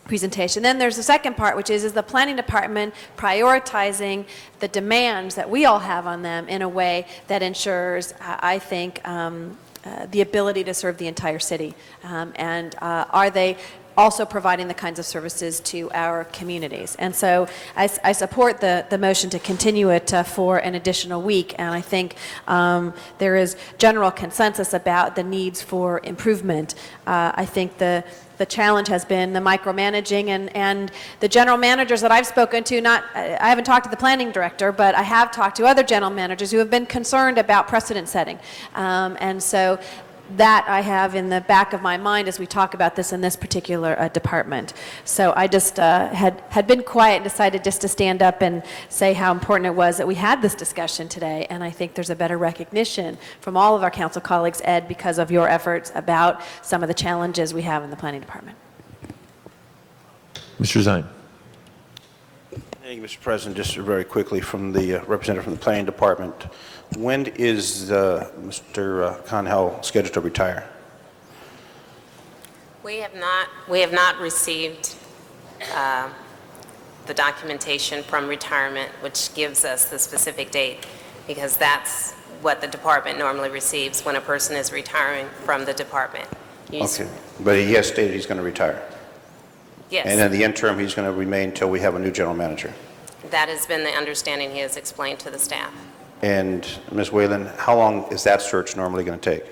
presentation. Then there's the second part, which is the planning department prioritizing the demands that we all have on them in a way that ensures, I think, the ability to serve the entire city. And are they also providing the kinds of services to our communities? And so I support the motion to continue it for an additional week, and I think there is general consensus about the needs for improvement. I think the challenge has been the micromanaging, and the general managers that I've spoken to, I haven't talked to the planning director, but I have talked to other general managers who have been concerned about precedent setting. And so that I have in the back of my mind as we talk about this in this particular department. So I just had been quiet and decided just to stand up and say how important it was that we had this discussion today, and I think there's a better recognition from all of our council colleagues, Ed, because of your efforts about some of the challenges we have in the planning department. Mr. Zine. Thank you, Mr. President. Just very quickly from the representative from the Planning Department. When is Mr. Conhell scheduled to retire? We have not received the documentation from retirement, which gives us the specific date, because that's what the department normally receives when a person is retiring from the department. Okay, but he has stated he's going to retire. Yes. And in the interim, he's going to remain until we have a new general manager. That has been the understanding he has explained to the staff. And Ms. Whalen, how long is that search normally going to take?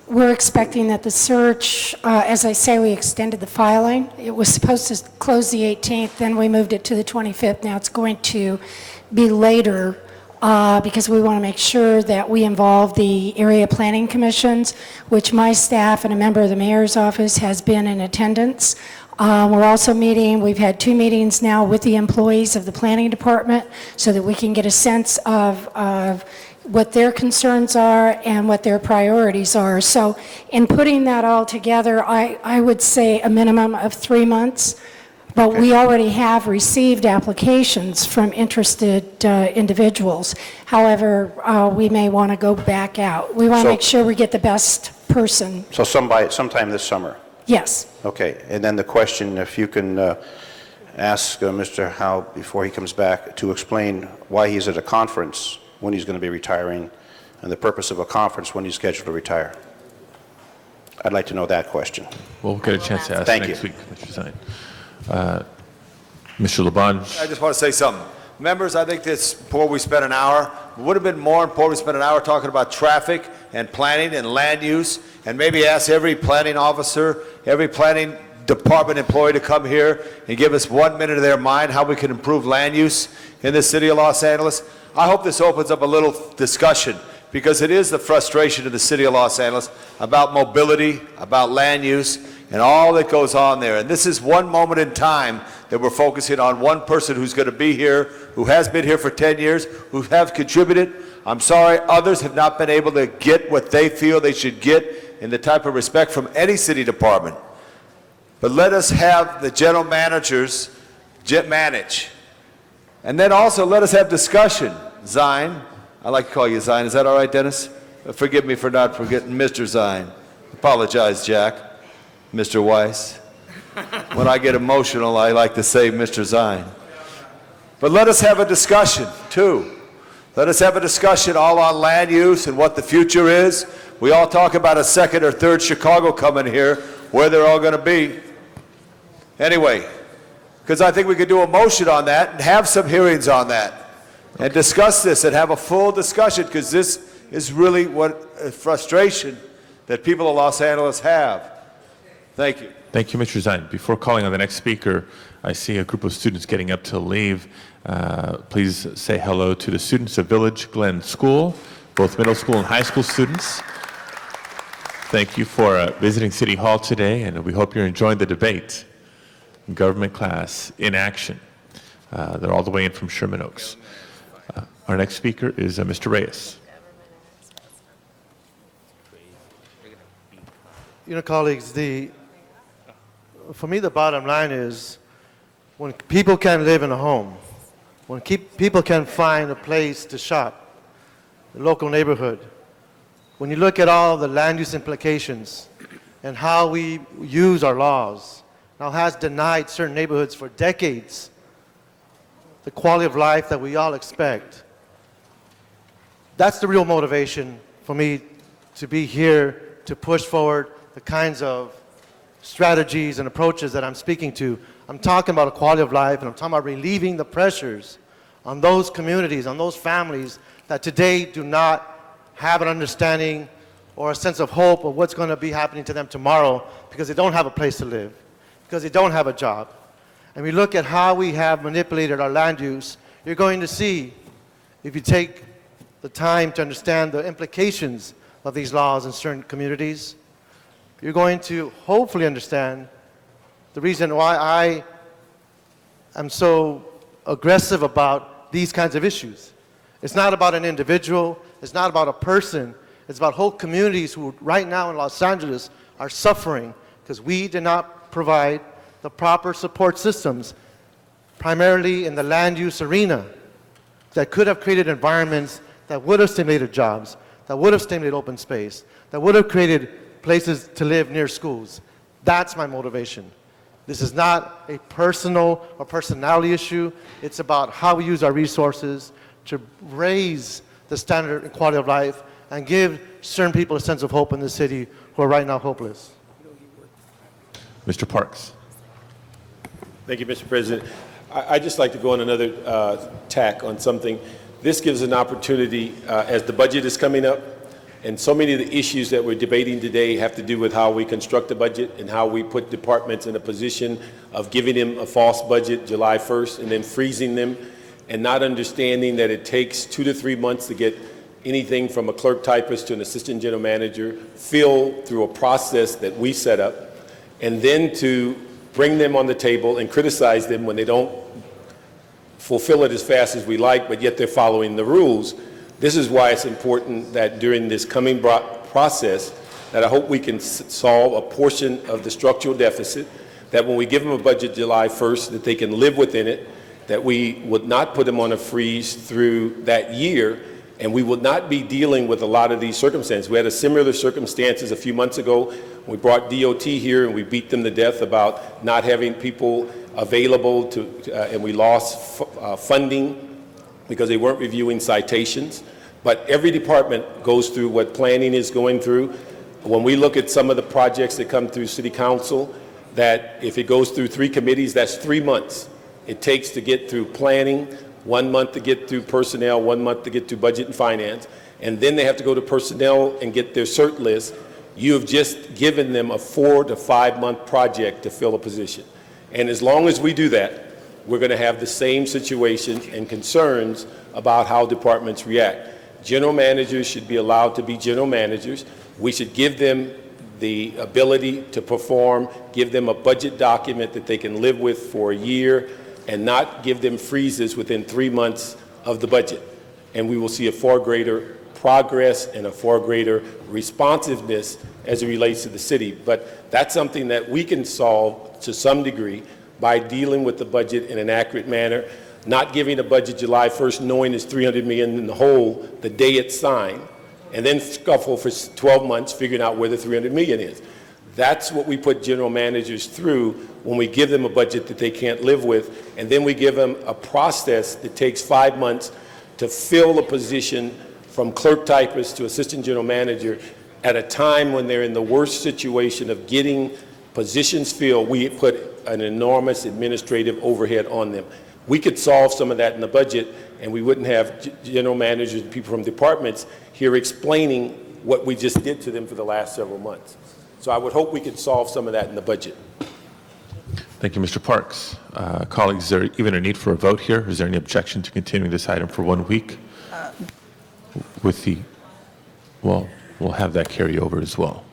We're expecting that the search, as I say, we extended the filing. It was supposed to close the 18th, then we moved it to the 25th. Now it's going to be later because we want to make sure that we involve the area planning commissions, which my staff and a member of the mayor's office has been in attendance. We're also meeting, we've had 2 meetings now with the employees of the planning department so that we can get a sense of what their concerns are and what their priorities are. So in putting that all together, I would say a minimum of 3 months. But we already have received applications from interested individuals. However, we may want to go back out. We want to make sure we get the best person. So sometime this summer? Yes. Okay, and then the question, if you can ask Mr. Howe before he comes back to explain why he's at a conference when he's going to be retiring and the purpose of a conference when he's scheduled to retire. I'd like to know that question. We'll get a chance to ask next week, Mr. Zine. Mr. Labange. I just want to say something. Members, I think this, before we spent an hour, it would have been more important to spend an hour talking about traffic and planning and land use, and maybe ask every planning officer, every planning department employee to come here and give us 1 minute of their mind how we can improve land use in the city of Los Angeles. I hope this opens up a little discussion, because it is the frustration of the city of Los Angeles about mobility, about land use, and all that goes on there. And this is one moment in time that we're focusing on one person who's going to be here, who has been here for 10 years, who have contributed. I'm sorry, others have not been able to get what they feel they should get in the type of respect from any city department. But let us have the general managers manage. And then also let us have discussion. Zine, I like to call you Zine. Is that all right, Dennis? Forgive me for not forgetting Mr. Zine. Apologize, Jack. Mr. Weiss. When I get emotional, I like to say Mr. Zine. But let us have a discussion, too. Let us have a discussion all on land use and what the future is. We all talk about a second or third Chicago coming here, where they're all going to be. Anyway, because I think we could do a motion on that and have some hearings on that and discuss this and have a full discussion, because this is really what frustration that people of Los Angeles have. Thank you. Thank you, Mr. Zine. Before calling on the next speaker, I see a group of students getting up to leave. Please say hello to the students of Village Glen School, both middle school and high school students. Thank you for visiting City Hall today, and we hope you're enjoying the debate. Government class in action. They're all the way in from Sherman Oaks. Our next speaker is Mr. Reyes. You know, colleagues, for me, the bottom line is when people can live in a home, when people can find a place to shop, the local neighborhood, when you look at all the land use implications and how we use our laws, now has denied certain neighborhoods for decades the quality of life that we all expect. That's the real motivation for me to be here to push forward the kinds of strategies and approaches that I'm speaking to. I'm talking about a quality of life, and I'm talking about relieving the pressures on those communities, on those families that today do not have an understanding or a sense of hope of what's going to be happening to them tomorrow because they don't have a place to live, because they don't have a job. And we look at how we have manipulated our land use, you're going to see, if you take the time to understand the implications of these laws in certain communities, you're going to hopefully understand the reason why I am so aggressive about these kinds of issues. It's not about an individual, it's not about a person, it's about whole communities who right now in Los Angeles are suffering because we did not provide the proper support systems, primarily in the land use arena, that could have created environments that would have stimulated jobs, that would have stimulated open space, that would have created places to live near schools. That's my motivation. This is not a personal or personality issue. It's about how we use our resources to raise the standard and quality of life and give certain people a sense of hope in the city who are right now hopeless. Mr. Parks. Thank you, Mr. President. I'd just like to go on another tack on something. This gives an opportunity as the budget is coming up, and so many of the issues that we're debating today have to do with how we construct the budget and how we put departments in a position of giving them a false budget July 1st and then freezing them, and not understanding that it takes 2 to 3 months to get anything from a clerk typist to an assistant general manager filled through a process that we set up, and then to bring them on the table and criticize them when they don't fulfill it as fast as we like, but yet they're following the rules. This is why it's important that during this coming process, that I hope we can solve a portion of the structural deficit, that when we give them a budget July 1st, that they can live within it, that we would not put them on a freeze through that year, and we would not be dealing with a lot of these circumstances. We had a similar circumstances a few months ago. We brought DOT here and we beat them to death about not having people available to, and we lost funding because they weren't reviewing citations. But every department goes through what planning is going through. When we look at some of the projects that come through City Council, that if it goes through 3 committees, that's 3 months. It takes to get through planning, 1 month to get through personnel, 1 month to get through budget and finance, and then they have to go to personnel and get their cert list. You have just given them a 4 to 5 month project to fill a position. And as long as we do that, we're going to have the same situation and concerns about how departments react. General managers should be allowed to be general managers. We should give them the ability to perform, give them a budget document that they can live with for a year, and not give them freezes within 3 months of the budget. And we will see a far greater progress and a far greater responsiveness as it relates to the city. But that's something that we can solve to some degree by dealing with the budget in an accurate manner, not giving a budget July 1st knowing it's $300 million in the hole the day it's signed, and then scuffle for 12 months figuring out where the $300 million is. That's what we put general managers through when we give them a budget that they can't live with, and then we give them a process that takes 5 months to fill a position from clerk typist to assistant general manager at a time when they're in the worst situation of getting positions filled. We put an enormous administrative overhead on them. We could solve some of that in the budget, and we wouldn't have general managers and people from departments here explaining what we just did to them for the last several months. So I would hope we could solve some of that in the budget. Thank you, Mr. Parks. Colleagues, is there even a need for a vote here? Is there any objection to continuing this item for 1 week? With the, well, we'll have that carry over as well.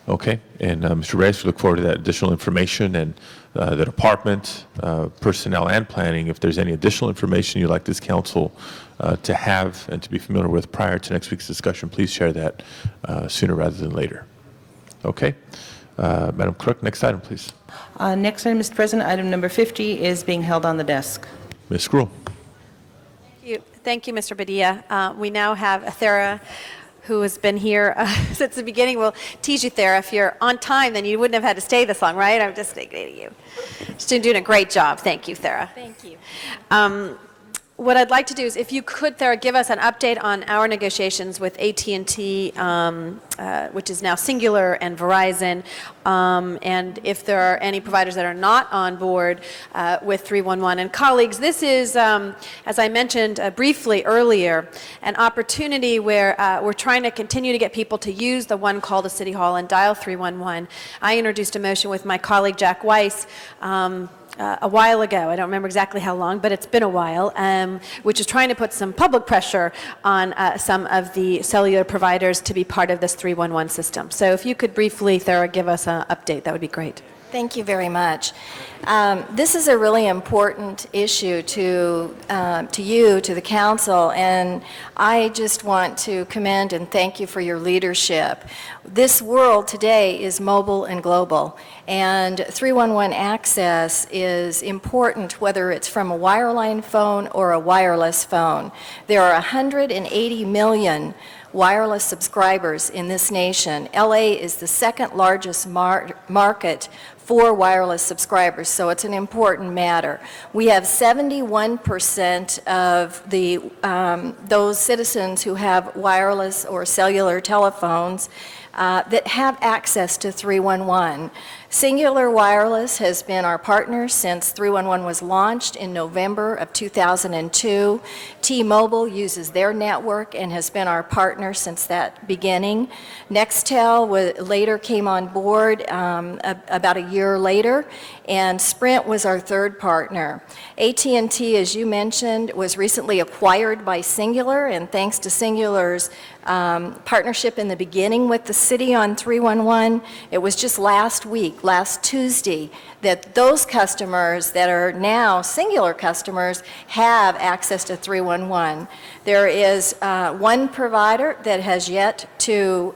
Okay, and Mr. Reyes, we look forward to that additional information, and the department, personnel, and planning. If there's any additional information you'd like this council to have and to be familiar with prior to next week's discussion, please share that sooner rather than later. Okay, Madam Clerk, next item, please. Next item, Mr. President, item number 50 is being held on the desk. Ms. Gruhl. Thank you, Mr. Padilla. We now have Athera, who has been here since the beginning. We'll tease you, Thera. If you're on time, then you wouldn't have had to stay this long, right? I'm just thinking of you. Just doing a great job. Thank you, Thera. Thank you. What I'd like to do is, if you could, Thera, give us an update on our negotiations with AT&T, which is now Singular, and Verizon, and if there are any providers that are not on board with 311. And colleagues, this is, as I mentioned briefly earlier, an opportunity where we're trying to continue to get people to use the one call to City Hall and dial 311. I introduced a motion with my colleague Jack Weiss a while ago. I don't remember exactly how long, but it's been a while, which is trying to put some public pressure on some of the cellular providers to be part of this 311 system. So if you could briefly, Thera, give us an update, that would be great. Thank you very much. This is a really important issue to you, to the council, and I just want to commend and thank you for your leadership. This world today is mobile and global, and 311 access is important whether it's from a wireline phone or a wireless phone. There are 180 million wireless subscribers in this nation. LA is the second largest market for wireless subscribers, so it's an important matter. We have 71% of the those citizens who have wireless or cellular telephones that have access to 311. Singular Wireless has been our partner since 311 was launched in November of 2002. T-Mobile uses their network and has been our partner since that beginning. Nextel later came on board about a year later, and Sprint was our third partner. AT&T, as you mentioned, was recently acquired by Singular, and thanks to Singular's partnership in the beginning with the city on 311. It was just last week, last Tuesday, that those customers that are now singular customers have access to 311. There is one provider that has yet to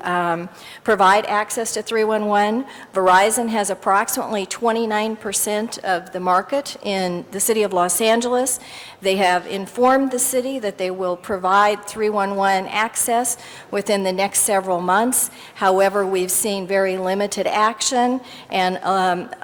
provide access to 311. Verizon has approximately 29% of the market in the city of Los Angeles. They have informed the city that they will provide 311 access within the next several months. However, we've seen very limited action and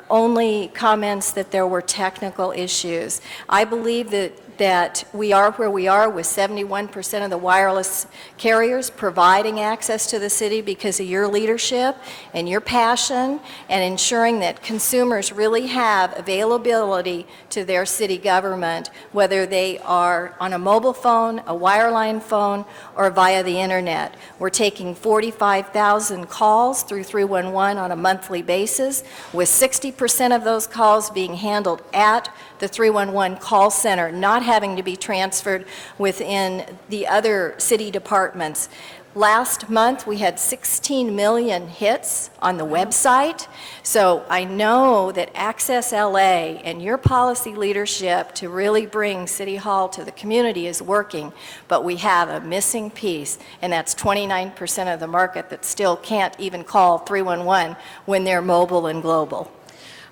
only comments that there were technical issues. I believe that we are where we are with 71% of the wireless carriers providing access to the city because of your leadership and your passion and ensuring that consumers really have availability to their city government, whether they are on a mobile phone, a wireline phone, or via the internet. We're taking 45,000 calls through 311 on a monthly basis, with 60% of those calls being handled at the 311 call center, not having to be transferred within the other city departments. Last month, we had 16 million hits on the website. So I know that Access LA and your policy leadership to really bring City Hall to the community is working, but we have a missing piece, and that's 29% of the market that still can't even call 311 when they're mobile and global.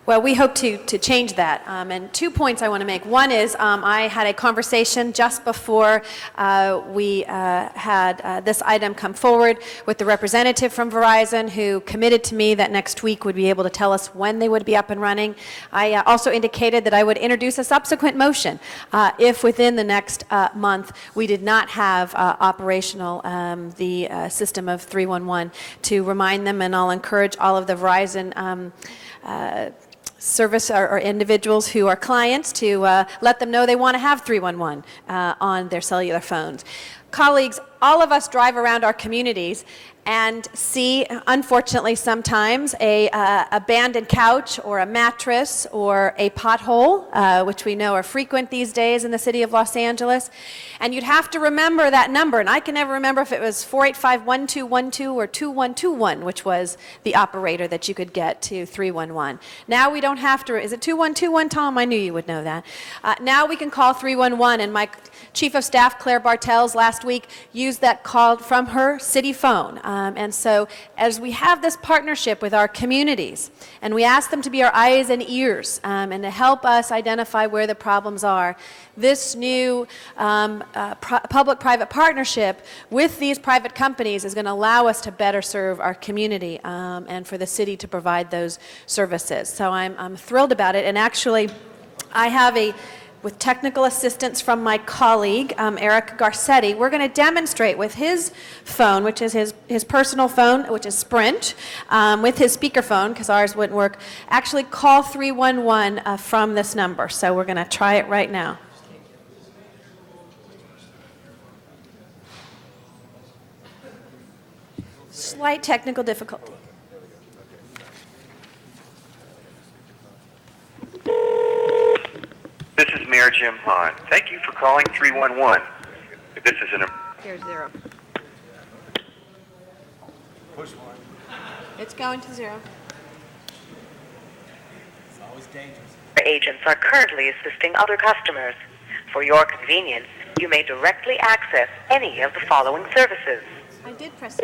Well, we hope to change that. And 2 points I want to make. One is I had a conversation just before we had this item come forward with the representative from Verizon who committed to me that next week would be able to tell us when they would be up and running. I also indicated that I would introduce a subsequent motion if within the next month we did not have operational the system of 311 to remind them, and I'll encourage all of the Verizon service or individuals who are clients to let them know they want to have 311 on their cellular phones. Colleagues, all of us drive around our communities and see, unfortunately sometimes, a abandoned couch or a mattress or a pothole, which we know are frequent these days in the city of Los Angeles. And you'd have to remember that number, and I can never remember if it was 485-1212 or 2121, which was the operator that you could get to 311. Now we don't have to, is it 2121, Tom? I knew you would know that. Now we can call 311, and my Chief of Staff, Claire Bartels, last week used that call from her city phone. And so as we have this partnership with our communities, and we ask them to be our eyes and ears and to help us identify where the problems are, this new public-private partnership with these private companies is going to allow us to better serve our community and for the city to provide those services. So I'm thrilled about it. And actually, I have with technical assistance from my colleague, Eric Garcetti, we're going to demonstrate with his phone, which is his personal phone, which is Sprint, with his speakerphone, because ours wouldn't work, actually call 311 from this number. So we're going to try it right now. Slight technical difficulty. This is Mayor Jim Hahn. Thank you for calling 311. This is an... Here's 0. It's going to 0. It's always dangerous. Agents are currently assisting other customers. For your convenience, you may directly access any of the following services. I did press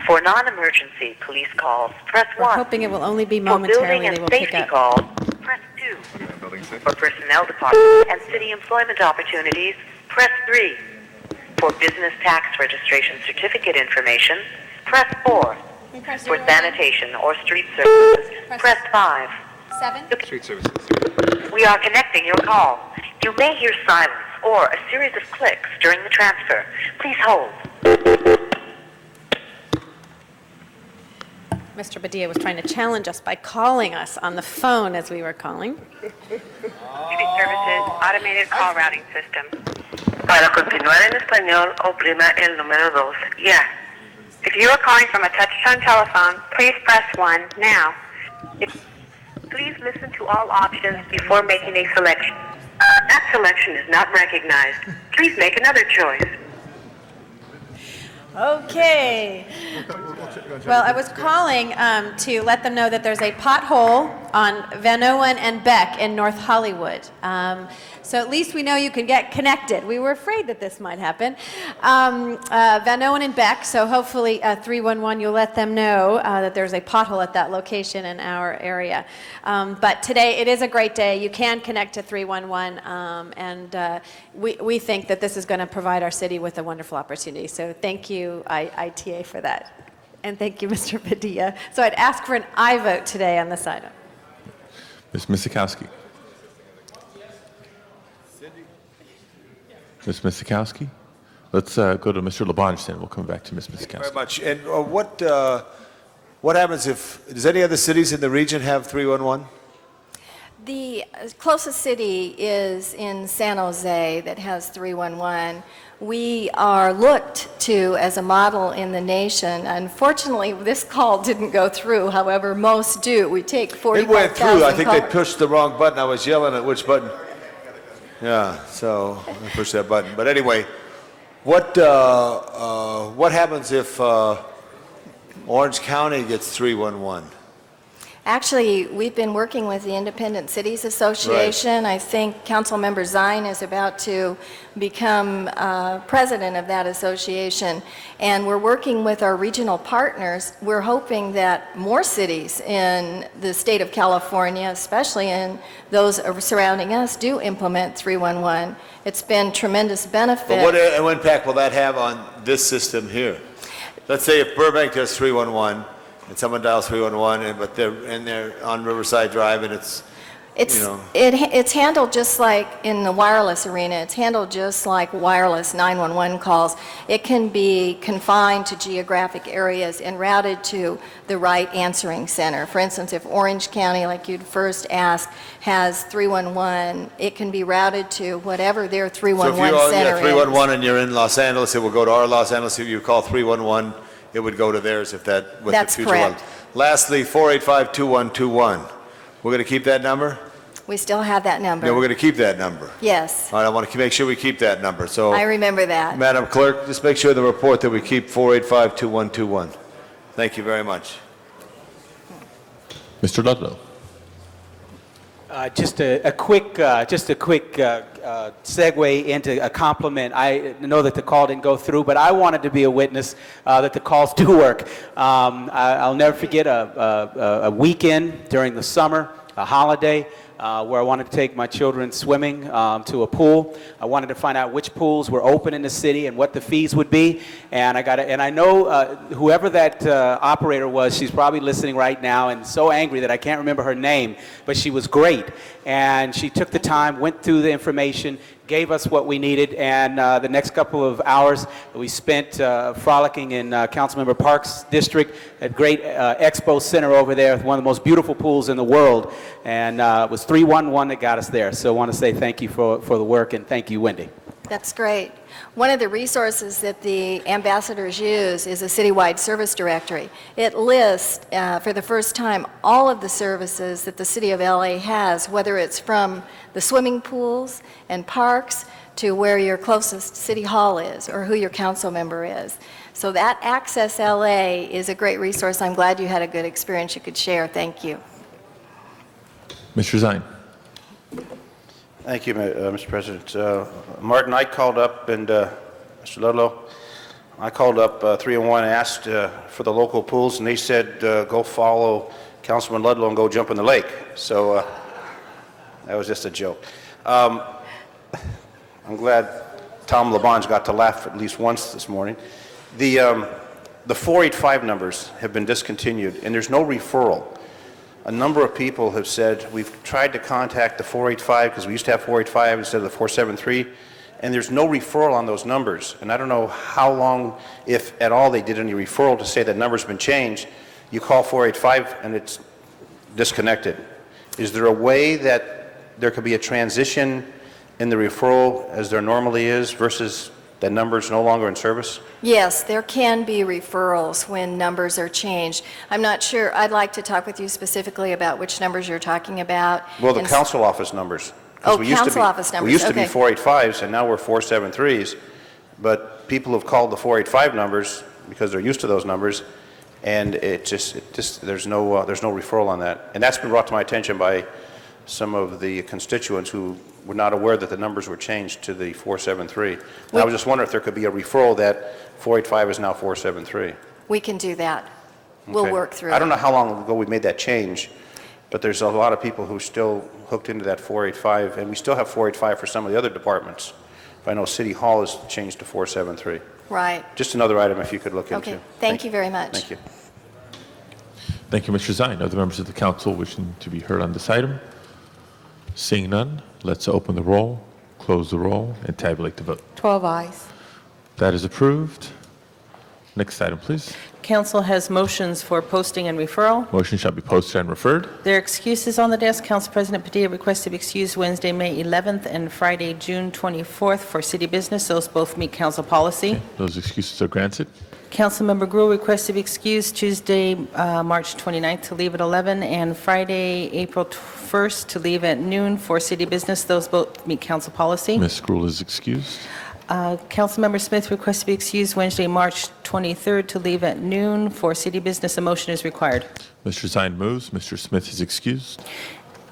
For non-emergency police calls, press 1. We're hoping it will only be momentarily they will pick safety up. calls, press 2. For personnel department and city employment opportunities, press 3. For business tax registration certificate information, press 4. For sanitation or street services, press 5. 7. Street services. We are connecting your call. You may hear silence or a series of clicks during the transfer. Please hold. Mr. Padilla was trying to challenge us by calling us on the phone as we were calling. City Services Automated Call Routing System. Para continuar en español, oprima el número 2. Yeah. If you are calling from a touch-tone telephone, please press 1 now. Please listen to all options before making a selection. That selection is not recognized. Please make another choice. Okay. Well, I was calling to let them know that there's a pothole on Van Owen and Beck in North Hollywood. So at least we know you can get connected. We were afraid that this might happen. Van Owen and Beck, so hopefully 311, you'll let them know that there's a pothole at that location in our area. But today, it is a great day. You can connect to 311, and we think that this is going to provide our city with a wonderful opportunity. So thank you, ITA, for that. And thank you, Mr. Padilla. So I'd ask for an aye vote today on this item. Ms. Misikowski. Ms. Misikowski? Let's go to Mr. Labange then. We'll come back to Ms. Misikowski. Very much. And what happens if, does any other cities in the region have 311? The closest city is in San Jose that has 311. We are looked to as a model in the nation. Unfortunately, this call didn't go through. However, most do. We take 45,000 It went through. I think they calls. pushed the wrong button. I was yelling at which button. Yeah, so I pushed that button. But anyway, what happens if Orange County gets 311? Actually, we've been working with the Independent Cities Association. I think Councilmember Zine is about to become president of that association. And we're working with our regional partners. We're hoping that more cities in the state of California, especially in those surrounding us, do implement 311. It's been tremendous benefit. But what impact will that have on this system here? Let's say if Burbank does 311, and someone dials 311, but they're on Riverside Drive, and it's It's handled just like in the wireless arena. It's handled just like wireless 911 calls. It can be confined to geographic areas and routed to the right answering center. For instance, if Orange County, like you'd first asked, has 311, it can be routed to whatever their 311 center is. 311 and you're in Los Angeles, it will go to our Los Angeles. If you call 311, it would go to theirs if that was That's the future one. correct. Lastly, 485-2121. We're going to keep that number? We still have that number. Yeah, we're going to keep that number. Yes, All right, I want to make sure we keep that number. So, I remember that. Madam Clerk, just make sure in the report that we keep 485-2121. Thank you very much. Mr. Ludlow. Just a quick segue into a compliment. I know that the call didn't go through, but I wanted to be a witness that the calls do work. I'll never forget a weekend during the summer, a holiday, where I wanted to take my children swimming to a pool. I wanted to find out which pools were open in the city and what the fees would be. And I know whoever that operator was, she's probably listening right now and so angry that I can't remember her name, but she was great. And she took the time, went through the information, gave us what we needed, and the next couple of hours we spent frolicking in Councilmember Park's district at great expo center over there, one of the most beautiful pools in the world, and it was 311 that got us there. So I want to say thank you for the work, and thank you, Wendy. That's great. One of the resources that the ambassadors use is a citywide service directory. It lists, for the first time, all of the services that the city of LA has, whether it's from the swimming pools and parks to where your closest city hall is or who your council member is. So that Access LA is a great resource. I'm glad you had a good experience you could share. Thank you. Mr. Zine. Thank you, Mr. President. Martin, I called up, and Mr. Ludlow, I called up 301 and asked for the local pools, and they said, go follow Councilman Ludlow and go jump in the lake. So that was just a joke. I'm glad Tom Labange got to laugh at least once this morning. The 485 numbers have been discontinued, and there's no referral. A number of people have said, we've tried to contact the 485 because we used to have 485 instead of the 473, and there's no referral on those numbers. And I don't know how long, if at all, they did any referral to say that number's been changed. You call 485 and it's disconnected. Is there a way that there could be a transition in the referral as there normally is versus that number's no longer in service? Yes, there can be referrals when numbers are changed. I'm not sure, I'd like to talk with you specifically about which numbers you're talking about. Well, the council office numbers. 'Cause Oh, council office numbers, We used to be okay. 485s, and now we're 473s. but people have called the 485 numbers because they're used to those numbers, and there's no referral on that. And that's been brought to my attention by some of the constituents who were not aware that the numbers were changed to the 473. And I was just wondering if there could be a referral that 485 is now 473. We can do that. We'll Okay. work through it. I don't know how long ago we made that change, but there's a lot of people who still hooked into that 485, and we still have 485 for some of the other departments. But I know City Hall has changed to 473. Right. Just another item if you could look into. Okay. Thank you very much. Thank you. Thank you, Mr. Zine. Other members of the council wishing to be heard on this item? Seeing none, let's open the roll, close the roll, and tabulate the vote. 12 ayes. That is approved. Next item, please. Council has motions for posting and referral. Motion shall be posted and referred. There are excuses on the desk. Council President Padilla requests to be excused Wednesday, May 11th, and Friday, June 24th for city business. Those both meet council policy. Those excuses are granted. Councilmember Gruhl requests to be excused Tuesday, March 29th to leave at 11, and Friday, April 1st to leave at noon for city business. Those both meet council policy. Ms. Gruhl is excused. Councilmember Smith requests to be excused Wednesday, March 23rd to leave at noon for city business. A motion is required. Mr. Zine moves. Mr. Smith is excused.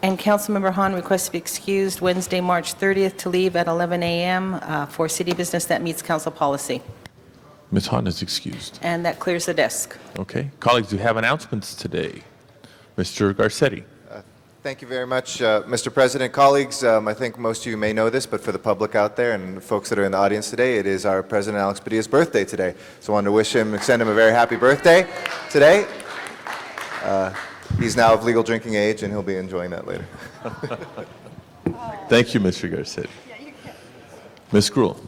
And Councilmember Hahn requests to be excused Wednesday, March 30th to leave at 11 a.m. For city business. That meets council policy. Ms. Hahn is excused. And that clears the desk. Okay. Colleagues, we have announcements today. Mr. Garcetti. Thank you very much, Mr. President. Colleagues, I think most of you may know this, but for the public out there and folks that are in the audience today, it is our President Alex Padilla's birthday today. So I wanted to wish him, extend him a very happy birthday today. He's now of legal drinking age, and he'll be enjoying that later. Thank you, Mr. Garcetti. Ms. Gruhl. No,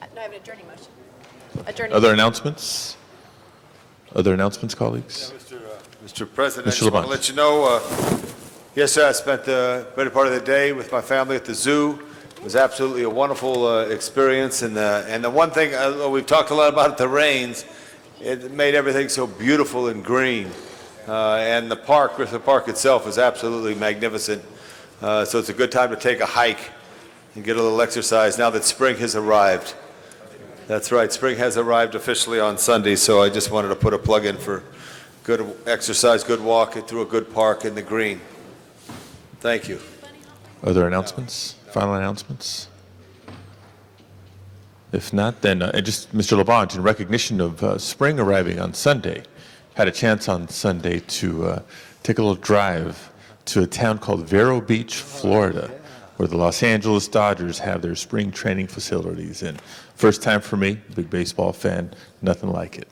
I have an adjourning motion. Adjourning. Other announcements? Other announcements, colleagues? Mr. President, I Mr. just want Labange. to let you know, yesterday I spent the better part of the day with my family at the zoo. It was absolutely a wonderful experience, and the one thing, we've talked a lot about the rains, it made everything so beautiful and green. And the park, Griffith Park itself, is absolutely magnificent. So it's a good time to take a hike and get a little exercise now that spring has arrived. That's right, spring has arrived officially on Sunday, so I just wanted to put a plug in for good exercise, good walk through a good park in the green. Thank you. Other announcements? Final announcements? If not, then just Mr. Labange, in recognition of spring arriving on Sunday, had a chance on Sunday to take a little drive to a town called Vero Beach, Florida, where the Los Angeles Dodgers have their spring training facilities. And first time for me, big baseball fan, nothing like it.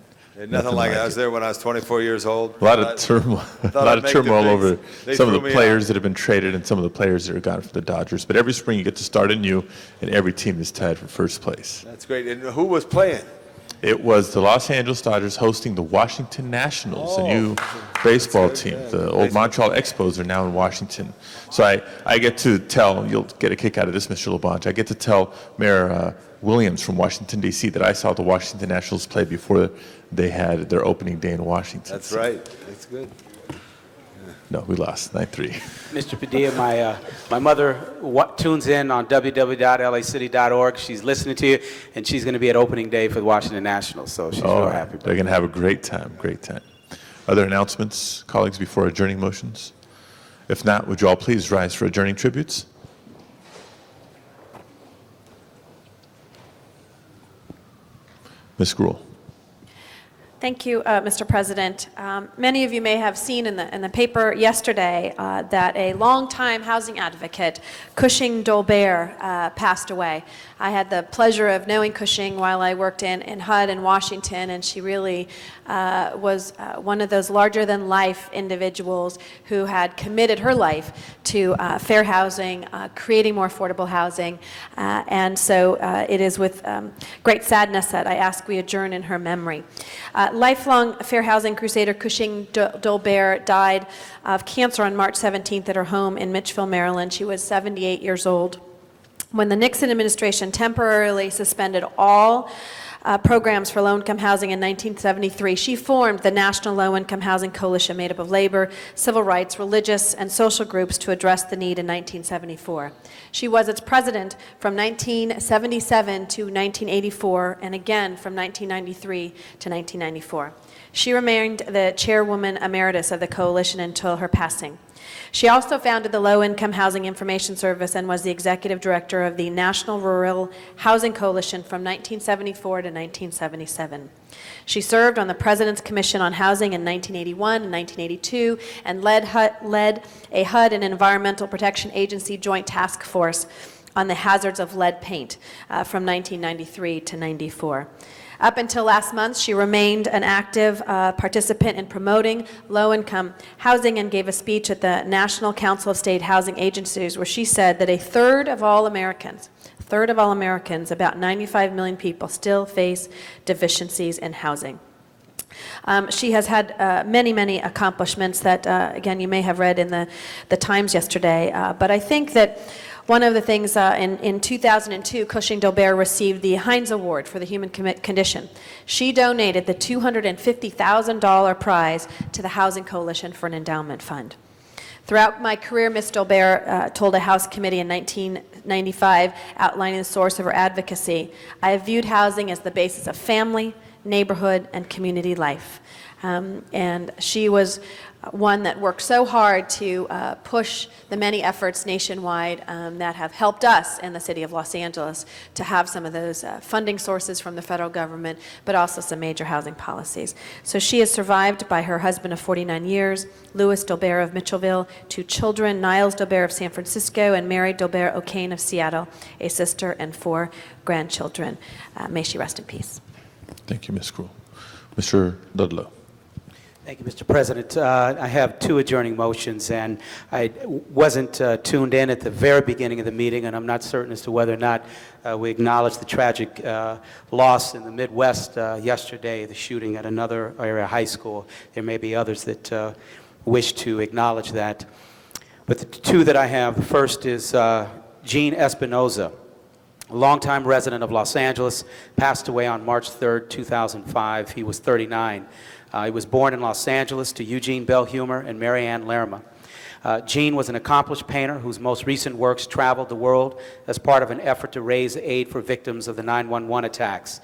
Nothing like it. I was there when I was 24 years old. A lot of turmoil, over They some of threw the me players out. that have been traded and some of the players that are gone from the Dodgers. But every spring you get to start anew, and every team is tied for first place. That's great. And who was playing? It was the Los Angeles Dodgers hosting the Washington Nationals, a new baseball team. The old Montreal Expos are now in Washington. So I get to tell, you'll get a kick out of this, Mr. Labange, I get to tell Mayor Williams from Washington, D.C. that I saw the Washington Nationals play before they had their opening day in Washington. That's right. That's good. No, we lost 9-3. Mr. Padilla, my mother tunes in on www.lacity.org. She's listening to you, and she's going to be at opening day for the Washington Nationals, so she's real happy. They're going to have a great time, great time. Other announcements, colleagues, before adjourning motions? If not, would you all please rise for adjourning tributes? Ms. Gruhl. Thank you, Mr. President. Many of you may have seen in the paper yesterday that a longtime housing advocate, Cushing Dolbear, passed away. I had the pleasure of knowing Cushing while I worked in HUD in Washington, and she really was one of those larger-than-life individuals who had committed her life to fair housing, creating more affordable housing, and so it is with great sadness that I ask we adjourn in her memory. Lifelong fair housing crusader Cushing Dolbear died of cancer on March 17th at her home in Mitchville, Maryland. She was 78 years old. When the Nixon administration temporarily suspended all programs for low-income housing in 1973, she formed the National Low-Income Housing Coalition made up of labor, civil rights, religious, and social groups to address the need in 1974. She was its president from 1977 to 1984, and again from 1993 to 1994. She remained the chairwoman emeritus of the coalition until her passing. She also founded the Low Income Housing Information Service and was the executive director of the National Rural Housing Coalition from 1974 to 1977. She served on the President's Commission on Housing in 1981 and 1982 and led a HUD and Environmental Protection Agency joint task force on the hazards of lead paint from 1993 to 94. Up until last month, she remained an active participant in promoting low-income housing and gave a speech at the National Council of State Housing Agencies where she said that a third of all Americans, about 95 million people, still face deficiencies in housing. She has had many accomplishments that, again, you may have read in the Times yesterday, but I think that one of the things in 2002, Cushing Dolbear received the Heinz Award for the Human Condition. She donated the $250,000 prize to the Housing Coalition for an endowment fund. Throughout my career, Ms. Dolbear told a House committee in 1995, outlining the source of her advocacy, I have viewed housing as the basis of family, neighborhood, and community life. And she was one that worked so hard to push the many efforts nationwide that have helped us in the city of Los Angeles to have some of those funding sources from the federal government, but also some major housing policies. So she is survived by her husband of 49 years, Louis Dolbear of Mitchellville, 2 children, Niles Dolbear of San Francisco, and Mary Dolbear O'Kane of Seattle, a sister, and 4 grandchildren. May she rest in peace. Thank you, Ms. Krull. Mr. Ludlow. Thank you, Mr. President. I have 2 adjourning motions, and I wasn't tuned in at the very beginning of the meeting, and I'm not certain as to whether or not we acknowledged the tragic loss in the Midwest yesterday, the shooting at another area high school. There may be others that wish to acknowledge that. But the 2 that I have, the first is Gene Espinoza, a longtime resident of Los Angeles, passed away on March 3rd, 2005. He was 39. He was born in Los Angeles to Eugene Belhumer and Mary Ann Lerma. Gene was an accomplished painter whose most recent works traveled the world as part of an effort to raise aid for victims of the 9/11 attacks.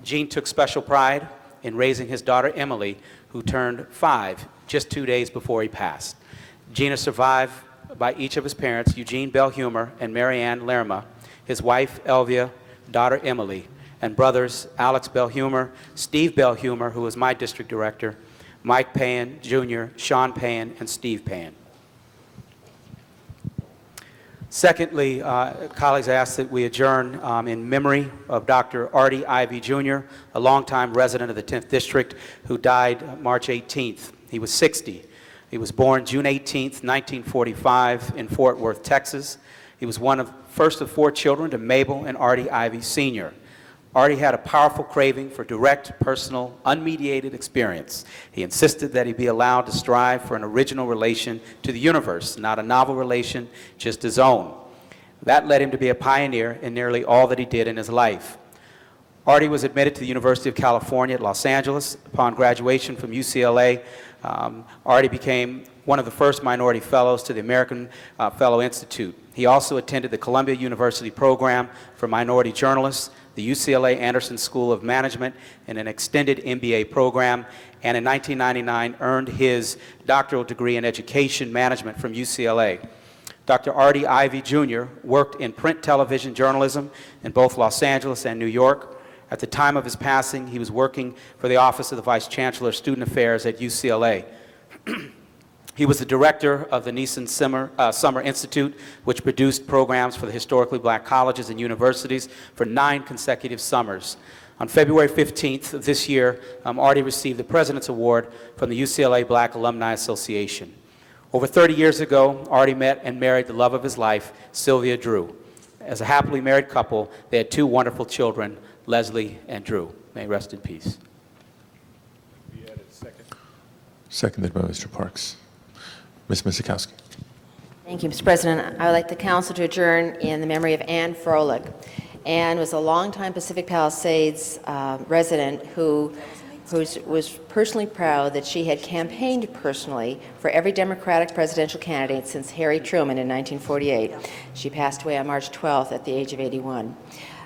Gene took special pride in raising his daughter Emily, who turned 5 just 2 days before he passed. Gene is survived by each of his parents, Eugene Belhumer and Mary Ann Lerma, his wife Elvia, daughter Emily, and brothers Alex Belhumer, Steve Belhumer, who was my district director, Mike Payan Jr., Sean Payan, and Steve Payan. Secondly, colleagues ask that we adjourn in memory of Dr. Artie Ivey Jr., a longtime resident of the 10th District who died March 18th. He was 60. He was born June 18th, 1945 in Fort Worth, Texas. He was first of 4 children to Mabel and Artie Ivey Sr. Artie had a powerful craving for direct, personal, unmediated experience. He insisted that he be allowed to strive for an original relation to the universe, not a novel relation, just his own. That led him to be a pioneer in nearly all that he did in his life. Artie was admitted to the University of California at Los Angeles. Upon graduation from UCLA, Artie became one of the first minority fellows to the American Fellow Institute. He also attended the Columbia University Program for Minority Journalists, the UCLA Anderson School of Management, and an extended MBA program, and in 1999 earned his doctoral degree in education management from UCLA. Dr. Artie Ivey Jr. worked in print television journalism in both Los Angeles and New York. At the time of his passing, he was working for the Office of the Vice Chancellor of Student Affairs at UCLA. He was the director of the Neeson Summer Institute, which produced programs for the historically black colleges and universities for 9 consecutive summers. On February 15th of this year, Artie received the President's Award from the UCLA Black Alumni Association. Over 30 years ago, Artie met and married the love of his life, Sylvia Drew. As a happily married couple, they had 2 wonderful children, Leslie and Drew. May he rest in peace. Seconded by Mr. Parks. Ms. Thank you, Mr. President. I would like the council to adjourn in the memory of Anne Froelich. Anne was a longtime Pacific Palisades resident who was personally proud that she had campaigned personally for every Democratic presidential candidate since Harry Truman in 1948. She passed away on March 12th at the age of 81.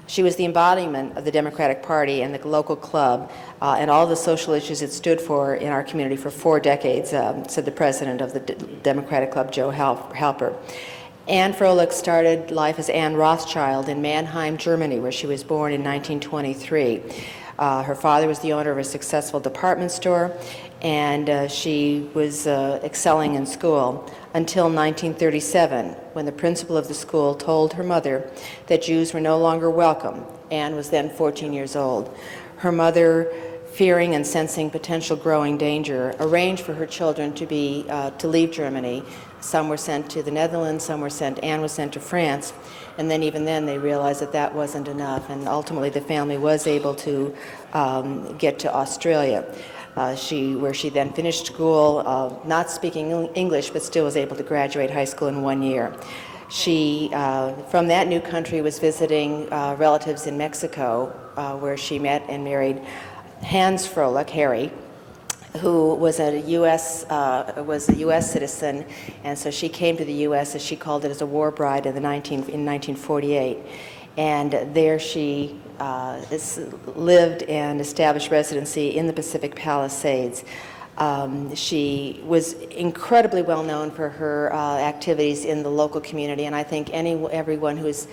She was the embodiment of the Democratic Party and the local club and all the social issues it stood for in our community for 4 decades, said the president of the Democratic Club, Joe Halper. Anne Froelich started life as Anne Rothschild in Mannheim, Germany, where she was born in 1923. Her father was the owner of a successful department store, and she was excelling in school until 1937, when the principal of the school told her mother that Jews were no longer welcome. Anne was then 14 years old. Her mother, fearing and sensing potential growing danger, arranged for her children to leave Germany. Some were sent to the Netherlands, Anne was sent to France, and then even then they realized that that wasn't enough, and ultimately the family was able to get to Australia, where she then finished school, not speaking English, but still was able to graduate high school in 1 year. She, from that new country, was visiting relatives in Mexico, where she met and married Hans Froelich, Harry, who was a U.S. citizen, and so she came to the U.S., as she called it, as a war bride in 1948. And there she lived and established residency in the Pacific Palisades. She was incredibly well known for her activities in the local community, and I think everyone who's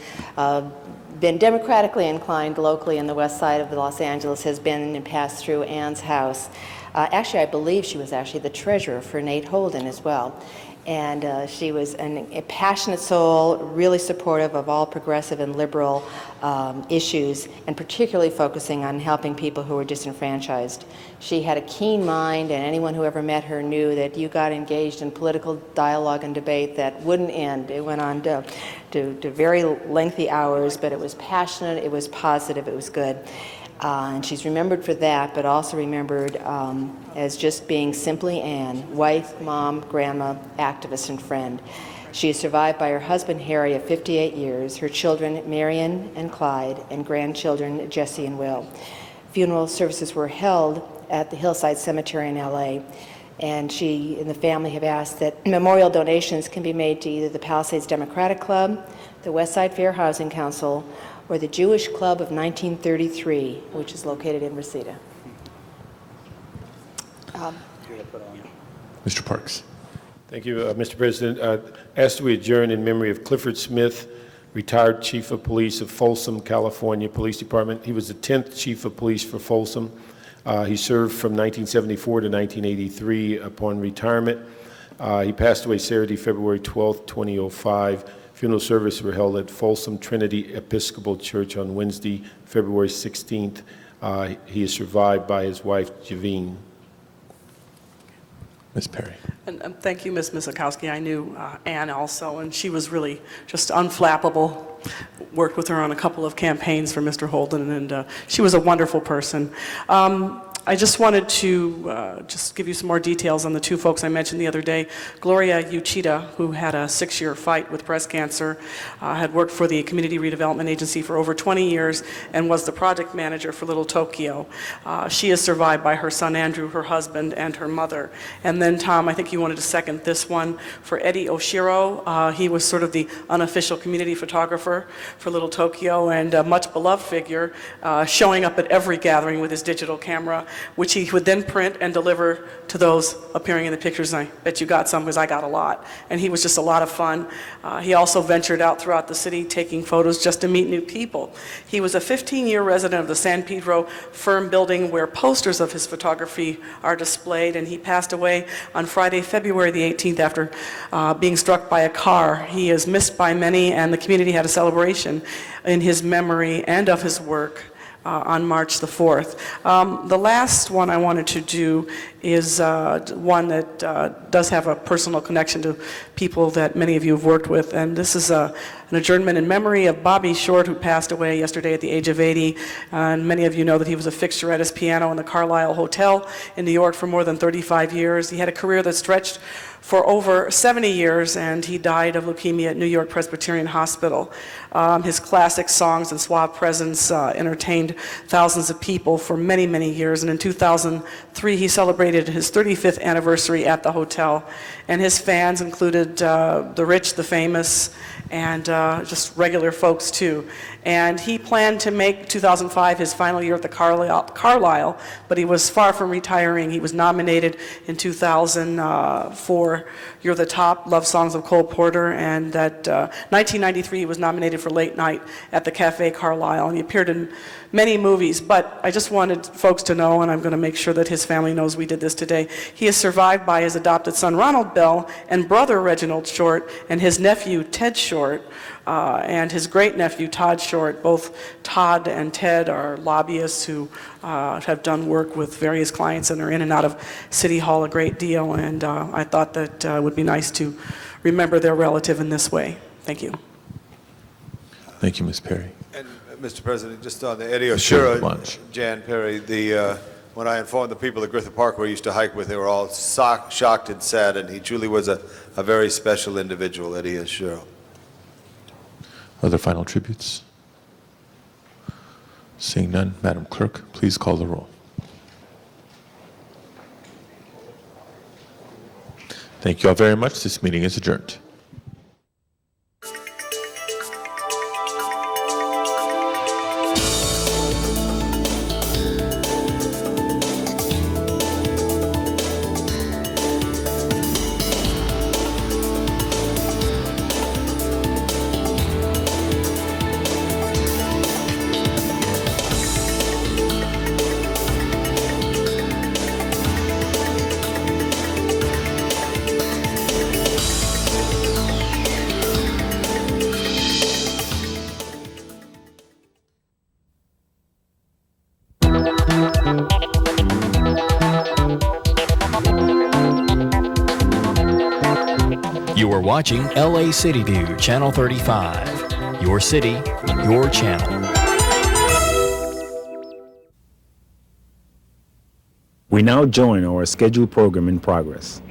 been democratically inclined locally in the west side of Los Angeles has been and passed through Anne's house. Actually, I believe she was actually the treasurer for Nate Holden as well. And she was a passionate soul, really supportive of all progressive and liberal issues, and particularly focusing on helping people who were disenfranchised. She had a keen mind, and anyone who ever met her knew that you got engaged in political dialogue and debate that wouldn't end. It went on to very lengthy hours, but it was passionate, it was positive, it was good. And she's remembered for that, but also remembered as just being simply Anne, wife, mom, grandma, activist, and friend. She is survived by her husband, Harry, of 58 years, her children, Marion and Clyde, and grandchildren, Jesse and Will. Funeral services were held at the Hillside Cemetery in L.A., and she and the family have asked that memorial donations can be made to either the Palisades Democratic Club, the Westside Fair Housing Council, or the Jewish Club of 1933, which is located in Reseda. Mr. Parks. Thank you, Mr. President. Asked we adjourn in memory of Clifford Smith, retired Chief of Police of Folsom, California Police Department. He was the 10th Chief of Police for Folsom. He served from 1974 to 1983 upon retirement. He passed away Saturday, February 12th, 2005. Funeral services were held at Folsom Trinity Episcopal Church on Wednesday, February 16th. He is survived by his wife, Javine. Ms. Perry. And thank you, Ms. Misakowski. I knew Anne also, and she was really just unflappable. Worked with her on a couple of campaigns for Mr. Holden, and she was a wonderful person. I just wanted to just give you some more details on the two folks I mentioned the other day. Gloria Uchida, who had a 6-year fight with breast cancer, had worked for the Community Redevelopment Agency for over 20 years and was the project manager for Little Tokyo. She is survived by her son Andrew, her husband, and her mother. And then Tom, I think you wanted to second this one for Eddie Oshiro. He was sort of the unofficial community photographer for Little Tokyo and a much beloved figure, showing up at every gathering with his digital camera, which he would then print and deliver to those appearing in the pictures. And I bet you got some, because I got a lot. And he was just a lot of fun. He also ventured out throughout the city taking photos just to meet new people. He was a 15-year resident of the San Pedro Firm building, where posters of his photography are displayed, and he passed away on Friday, February the 18th after being struck by a car. He is missed by many, and the community had a celebration in his memory and of his work on March the 4th. The last one I wanted to do is one that does have a personal connection to people that many of you have worked with. And this is an adjournment in memory of Bobby Short, who passed away yesterday at the age of 80. And many of you know that he was a fixture at his piano in the Carlisle Hotel in New York for more than 35 years. He had a career that stretched for over 70 years, and he died of leukemia at New York Presbyterian Hospital. His classic songs and suave presence entertained thousands of people for many, many years, and in 2003 he celebrated his 35th anniversary at the hotel, and his fans included the rich, the famous, and just regular folks too. And he planned to make 2005 his final year at the Carlisle, but he was far from retiring. He was nominated in 2000 for You're the Top, Love Songs of Cole Porter, and that 1993 he was nominated for Late Night at the Cafe Carlisle, and he appeared in many movies. But I just wanted folks to know, and I'm going to make sure that his family knows we did this today, he is survived by his adopted son Ronald Bell and brother Reginald Short and his nephew Ted Short, and his great-nephew Todd Short. Both Todd and Ted are lobbyists who have done work with various clients and are in and out of City Hall a great deal, and I thought that it would be nice to remember their relative in this way. Thank you. Thank you, Ms. Perry. And, Mr. President, just on the Eddie Sure, Oshura, lunch. Jan Perry, when I informed the people at Griffith Park where I used to hike with, they were all shocked and sad, and he truly was a very special individual, Eddie Oshura. Other final tributes? Seeing none, Madam Clerk, please call the roll. Thank you all very much. This meeting is adjourned. You are watching LA City View, Channel 35. Your city, your channel. We now join our scheduled program in progress.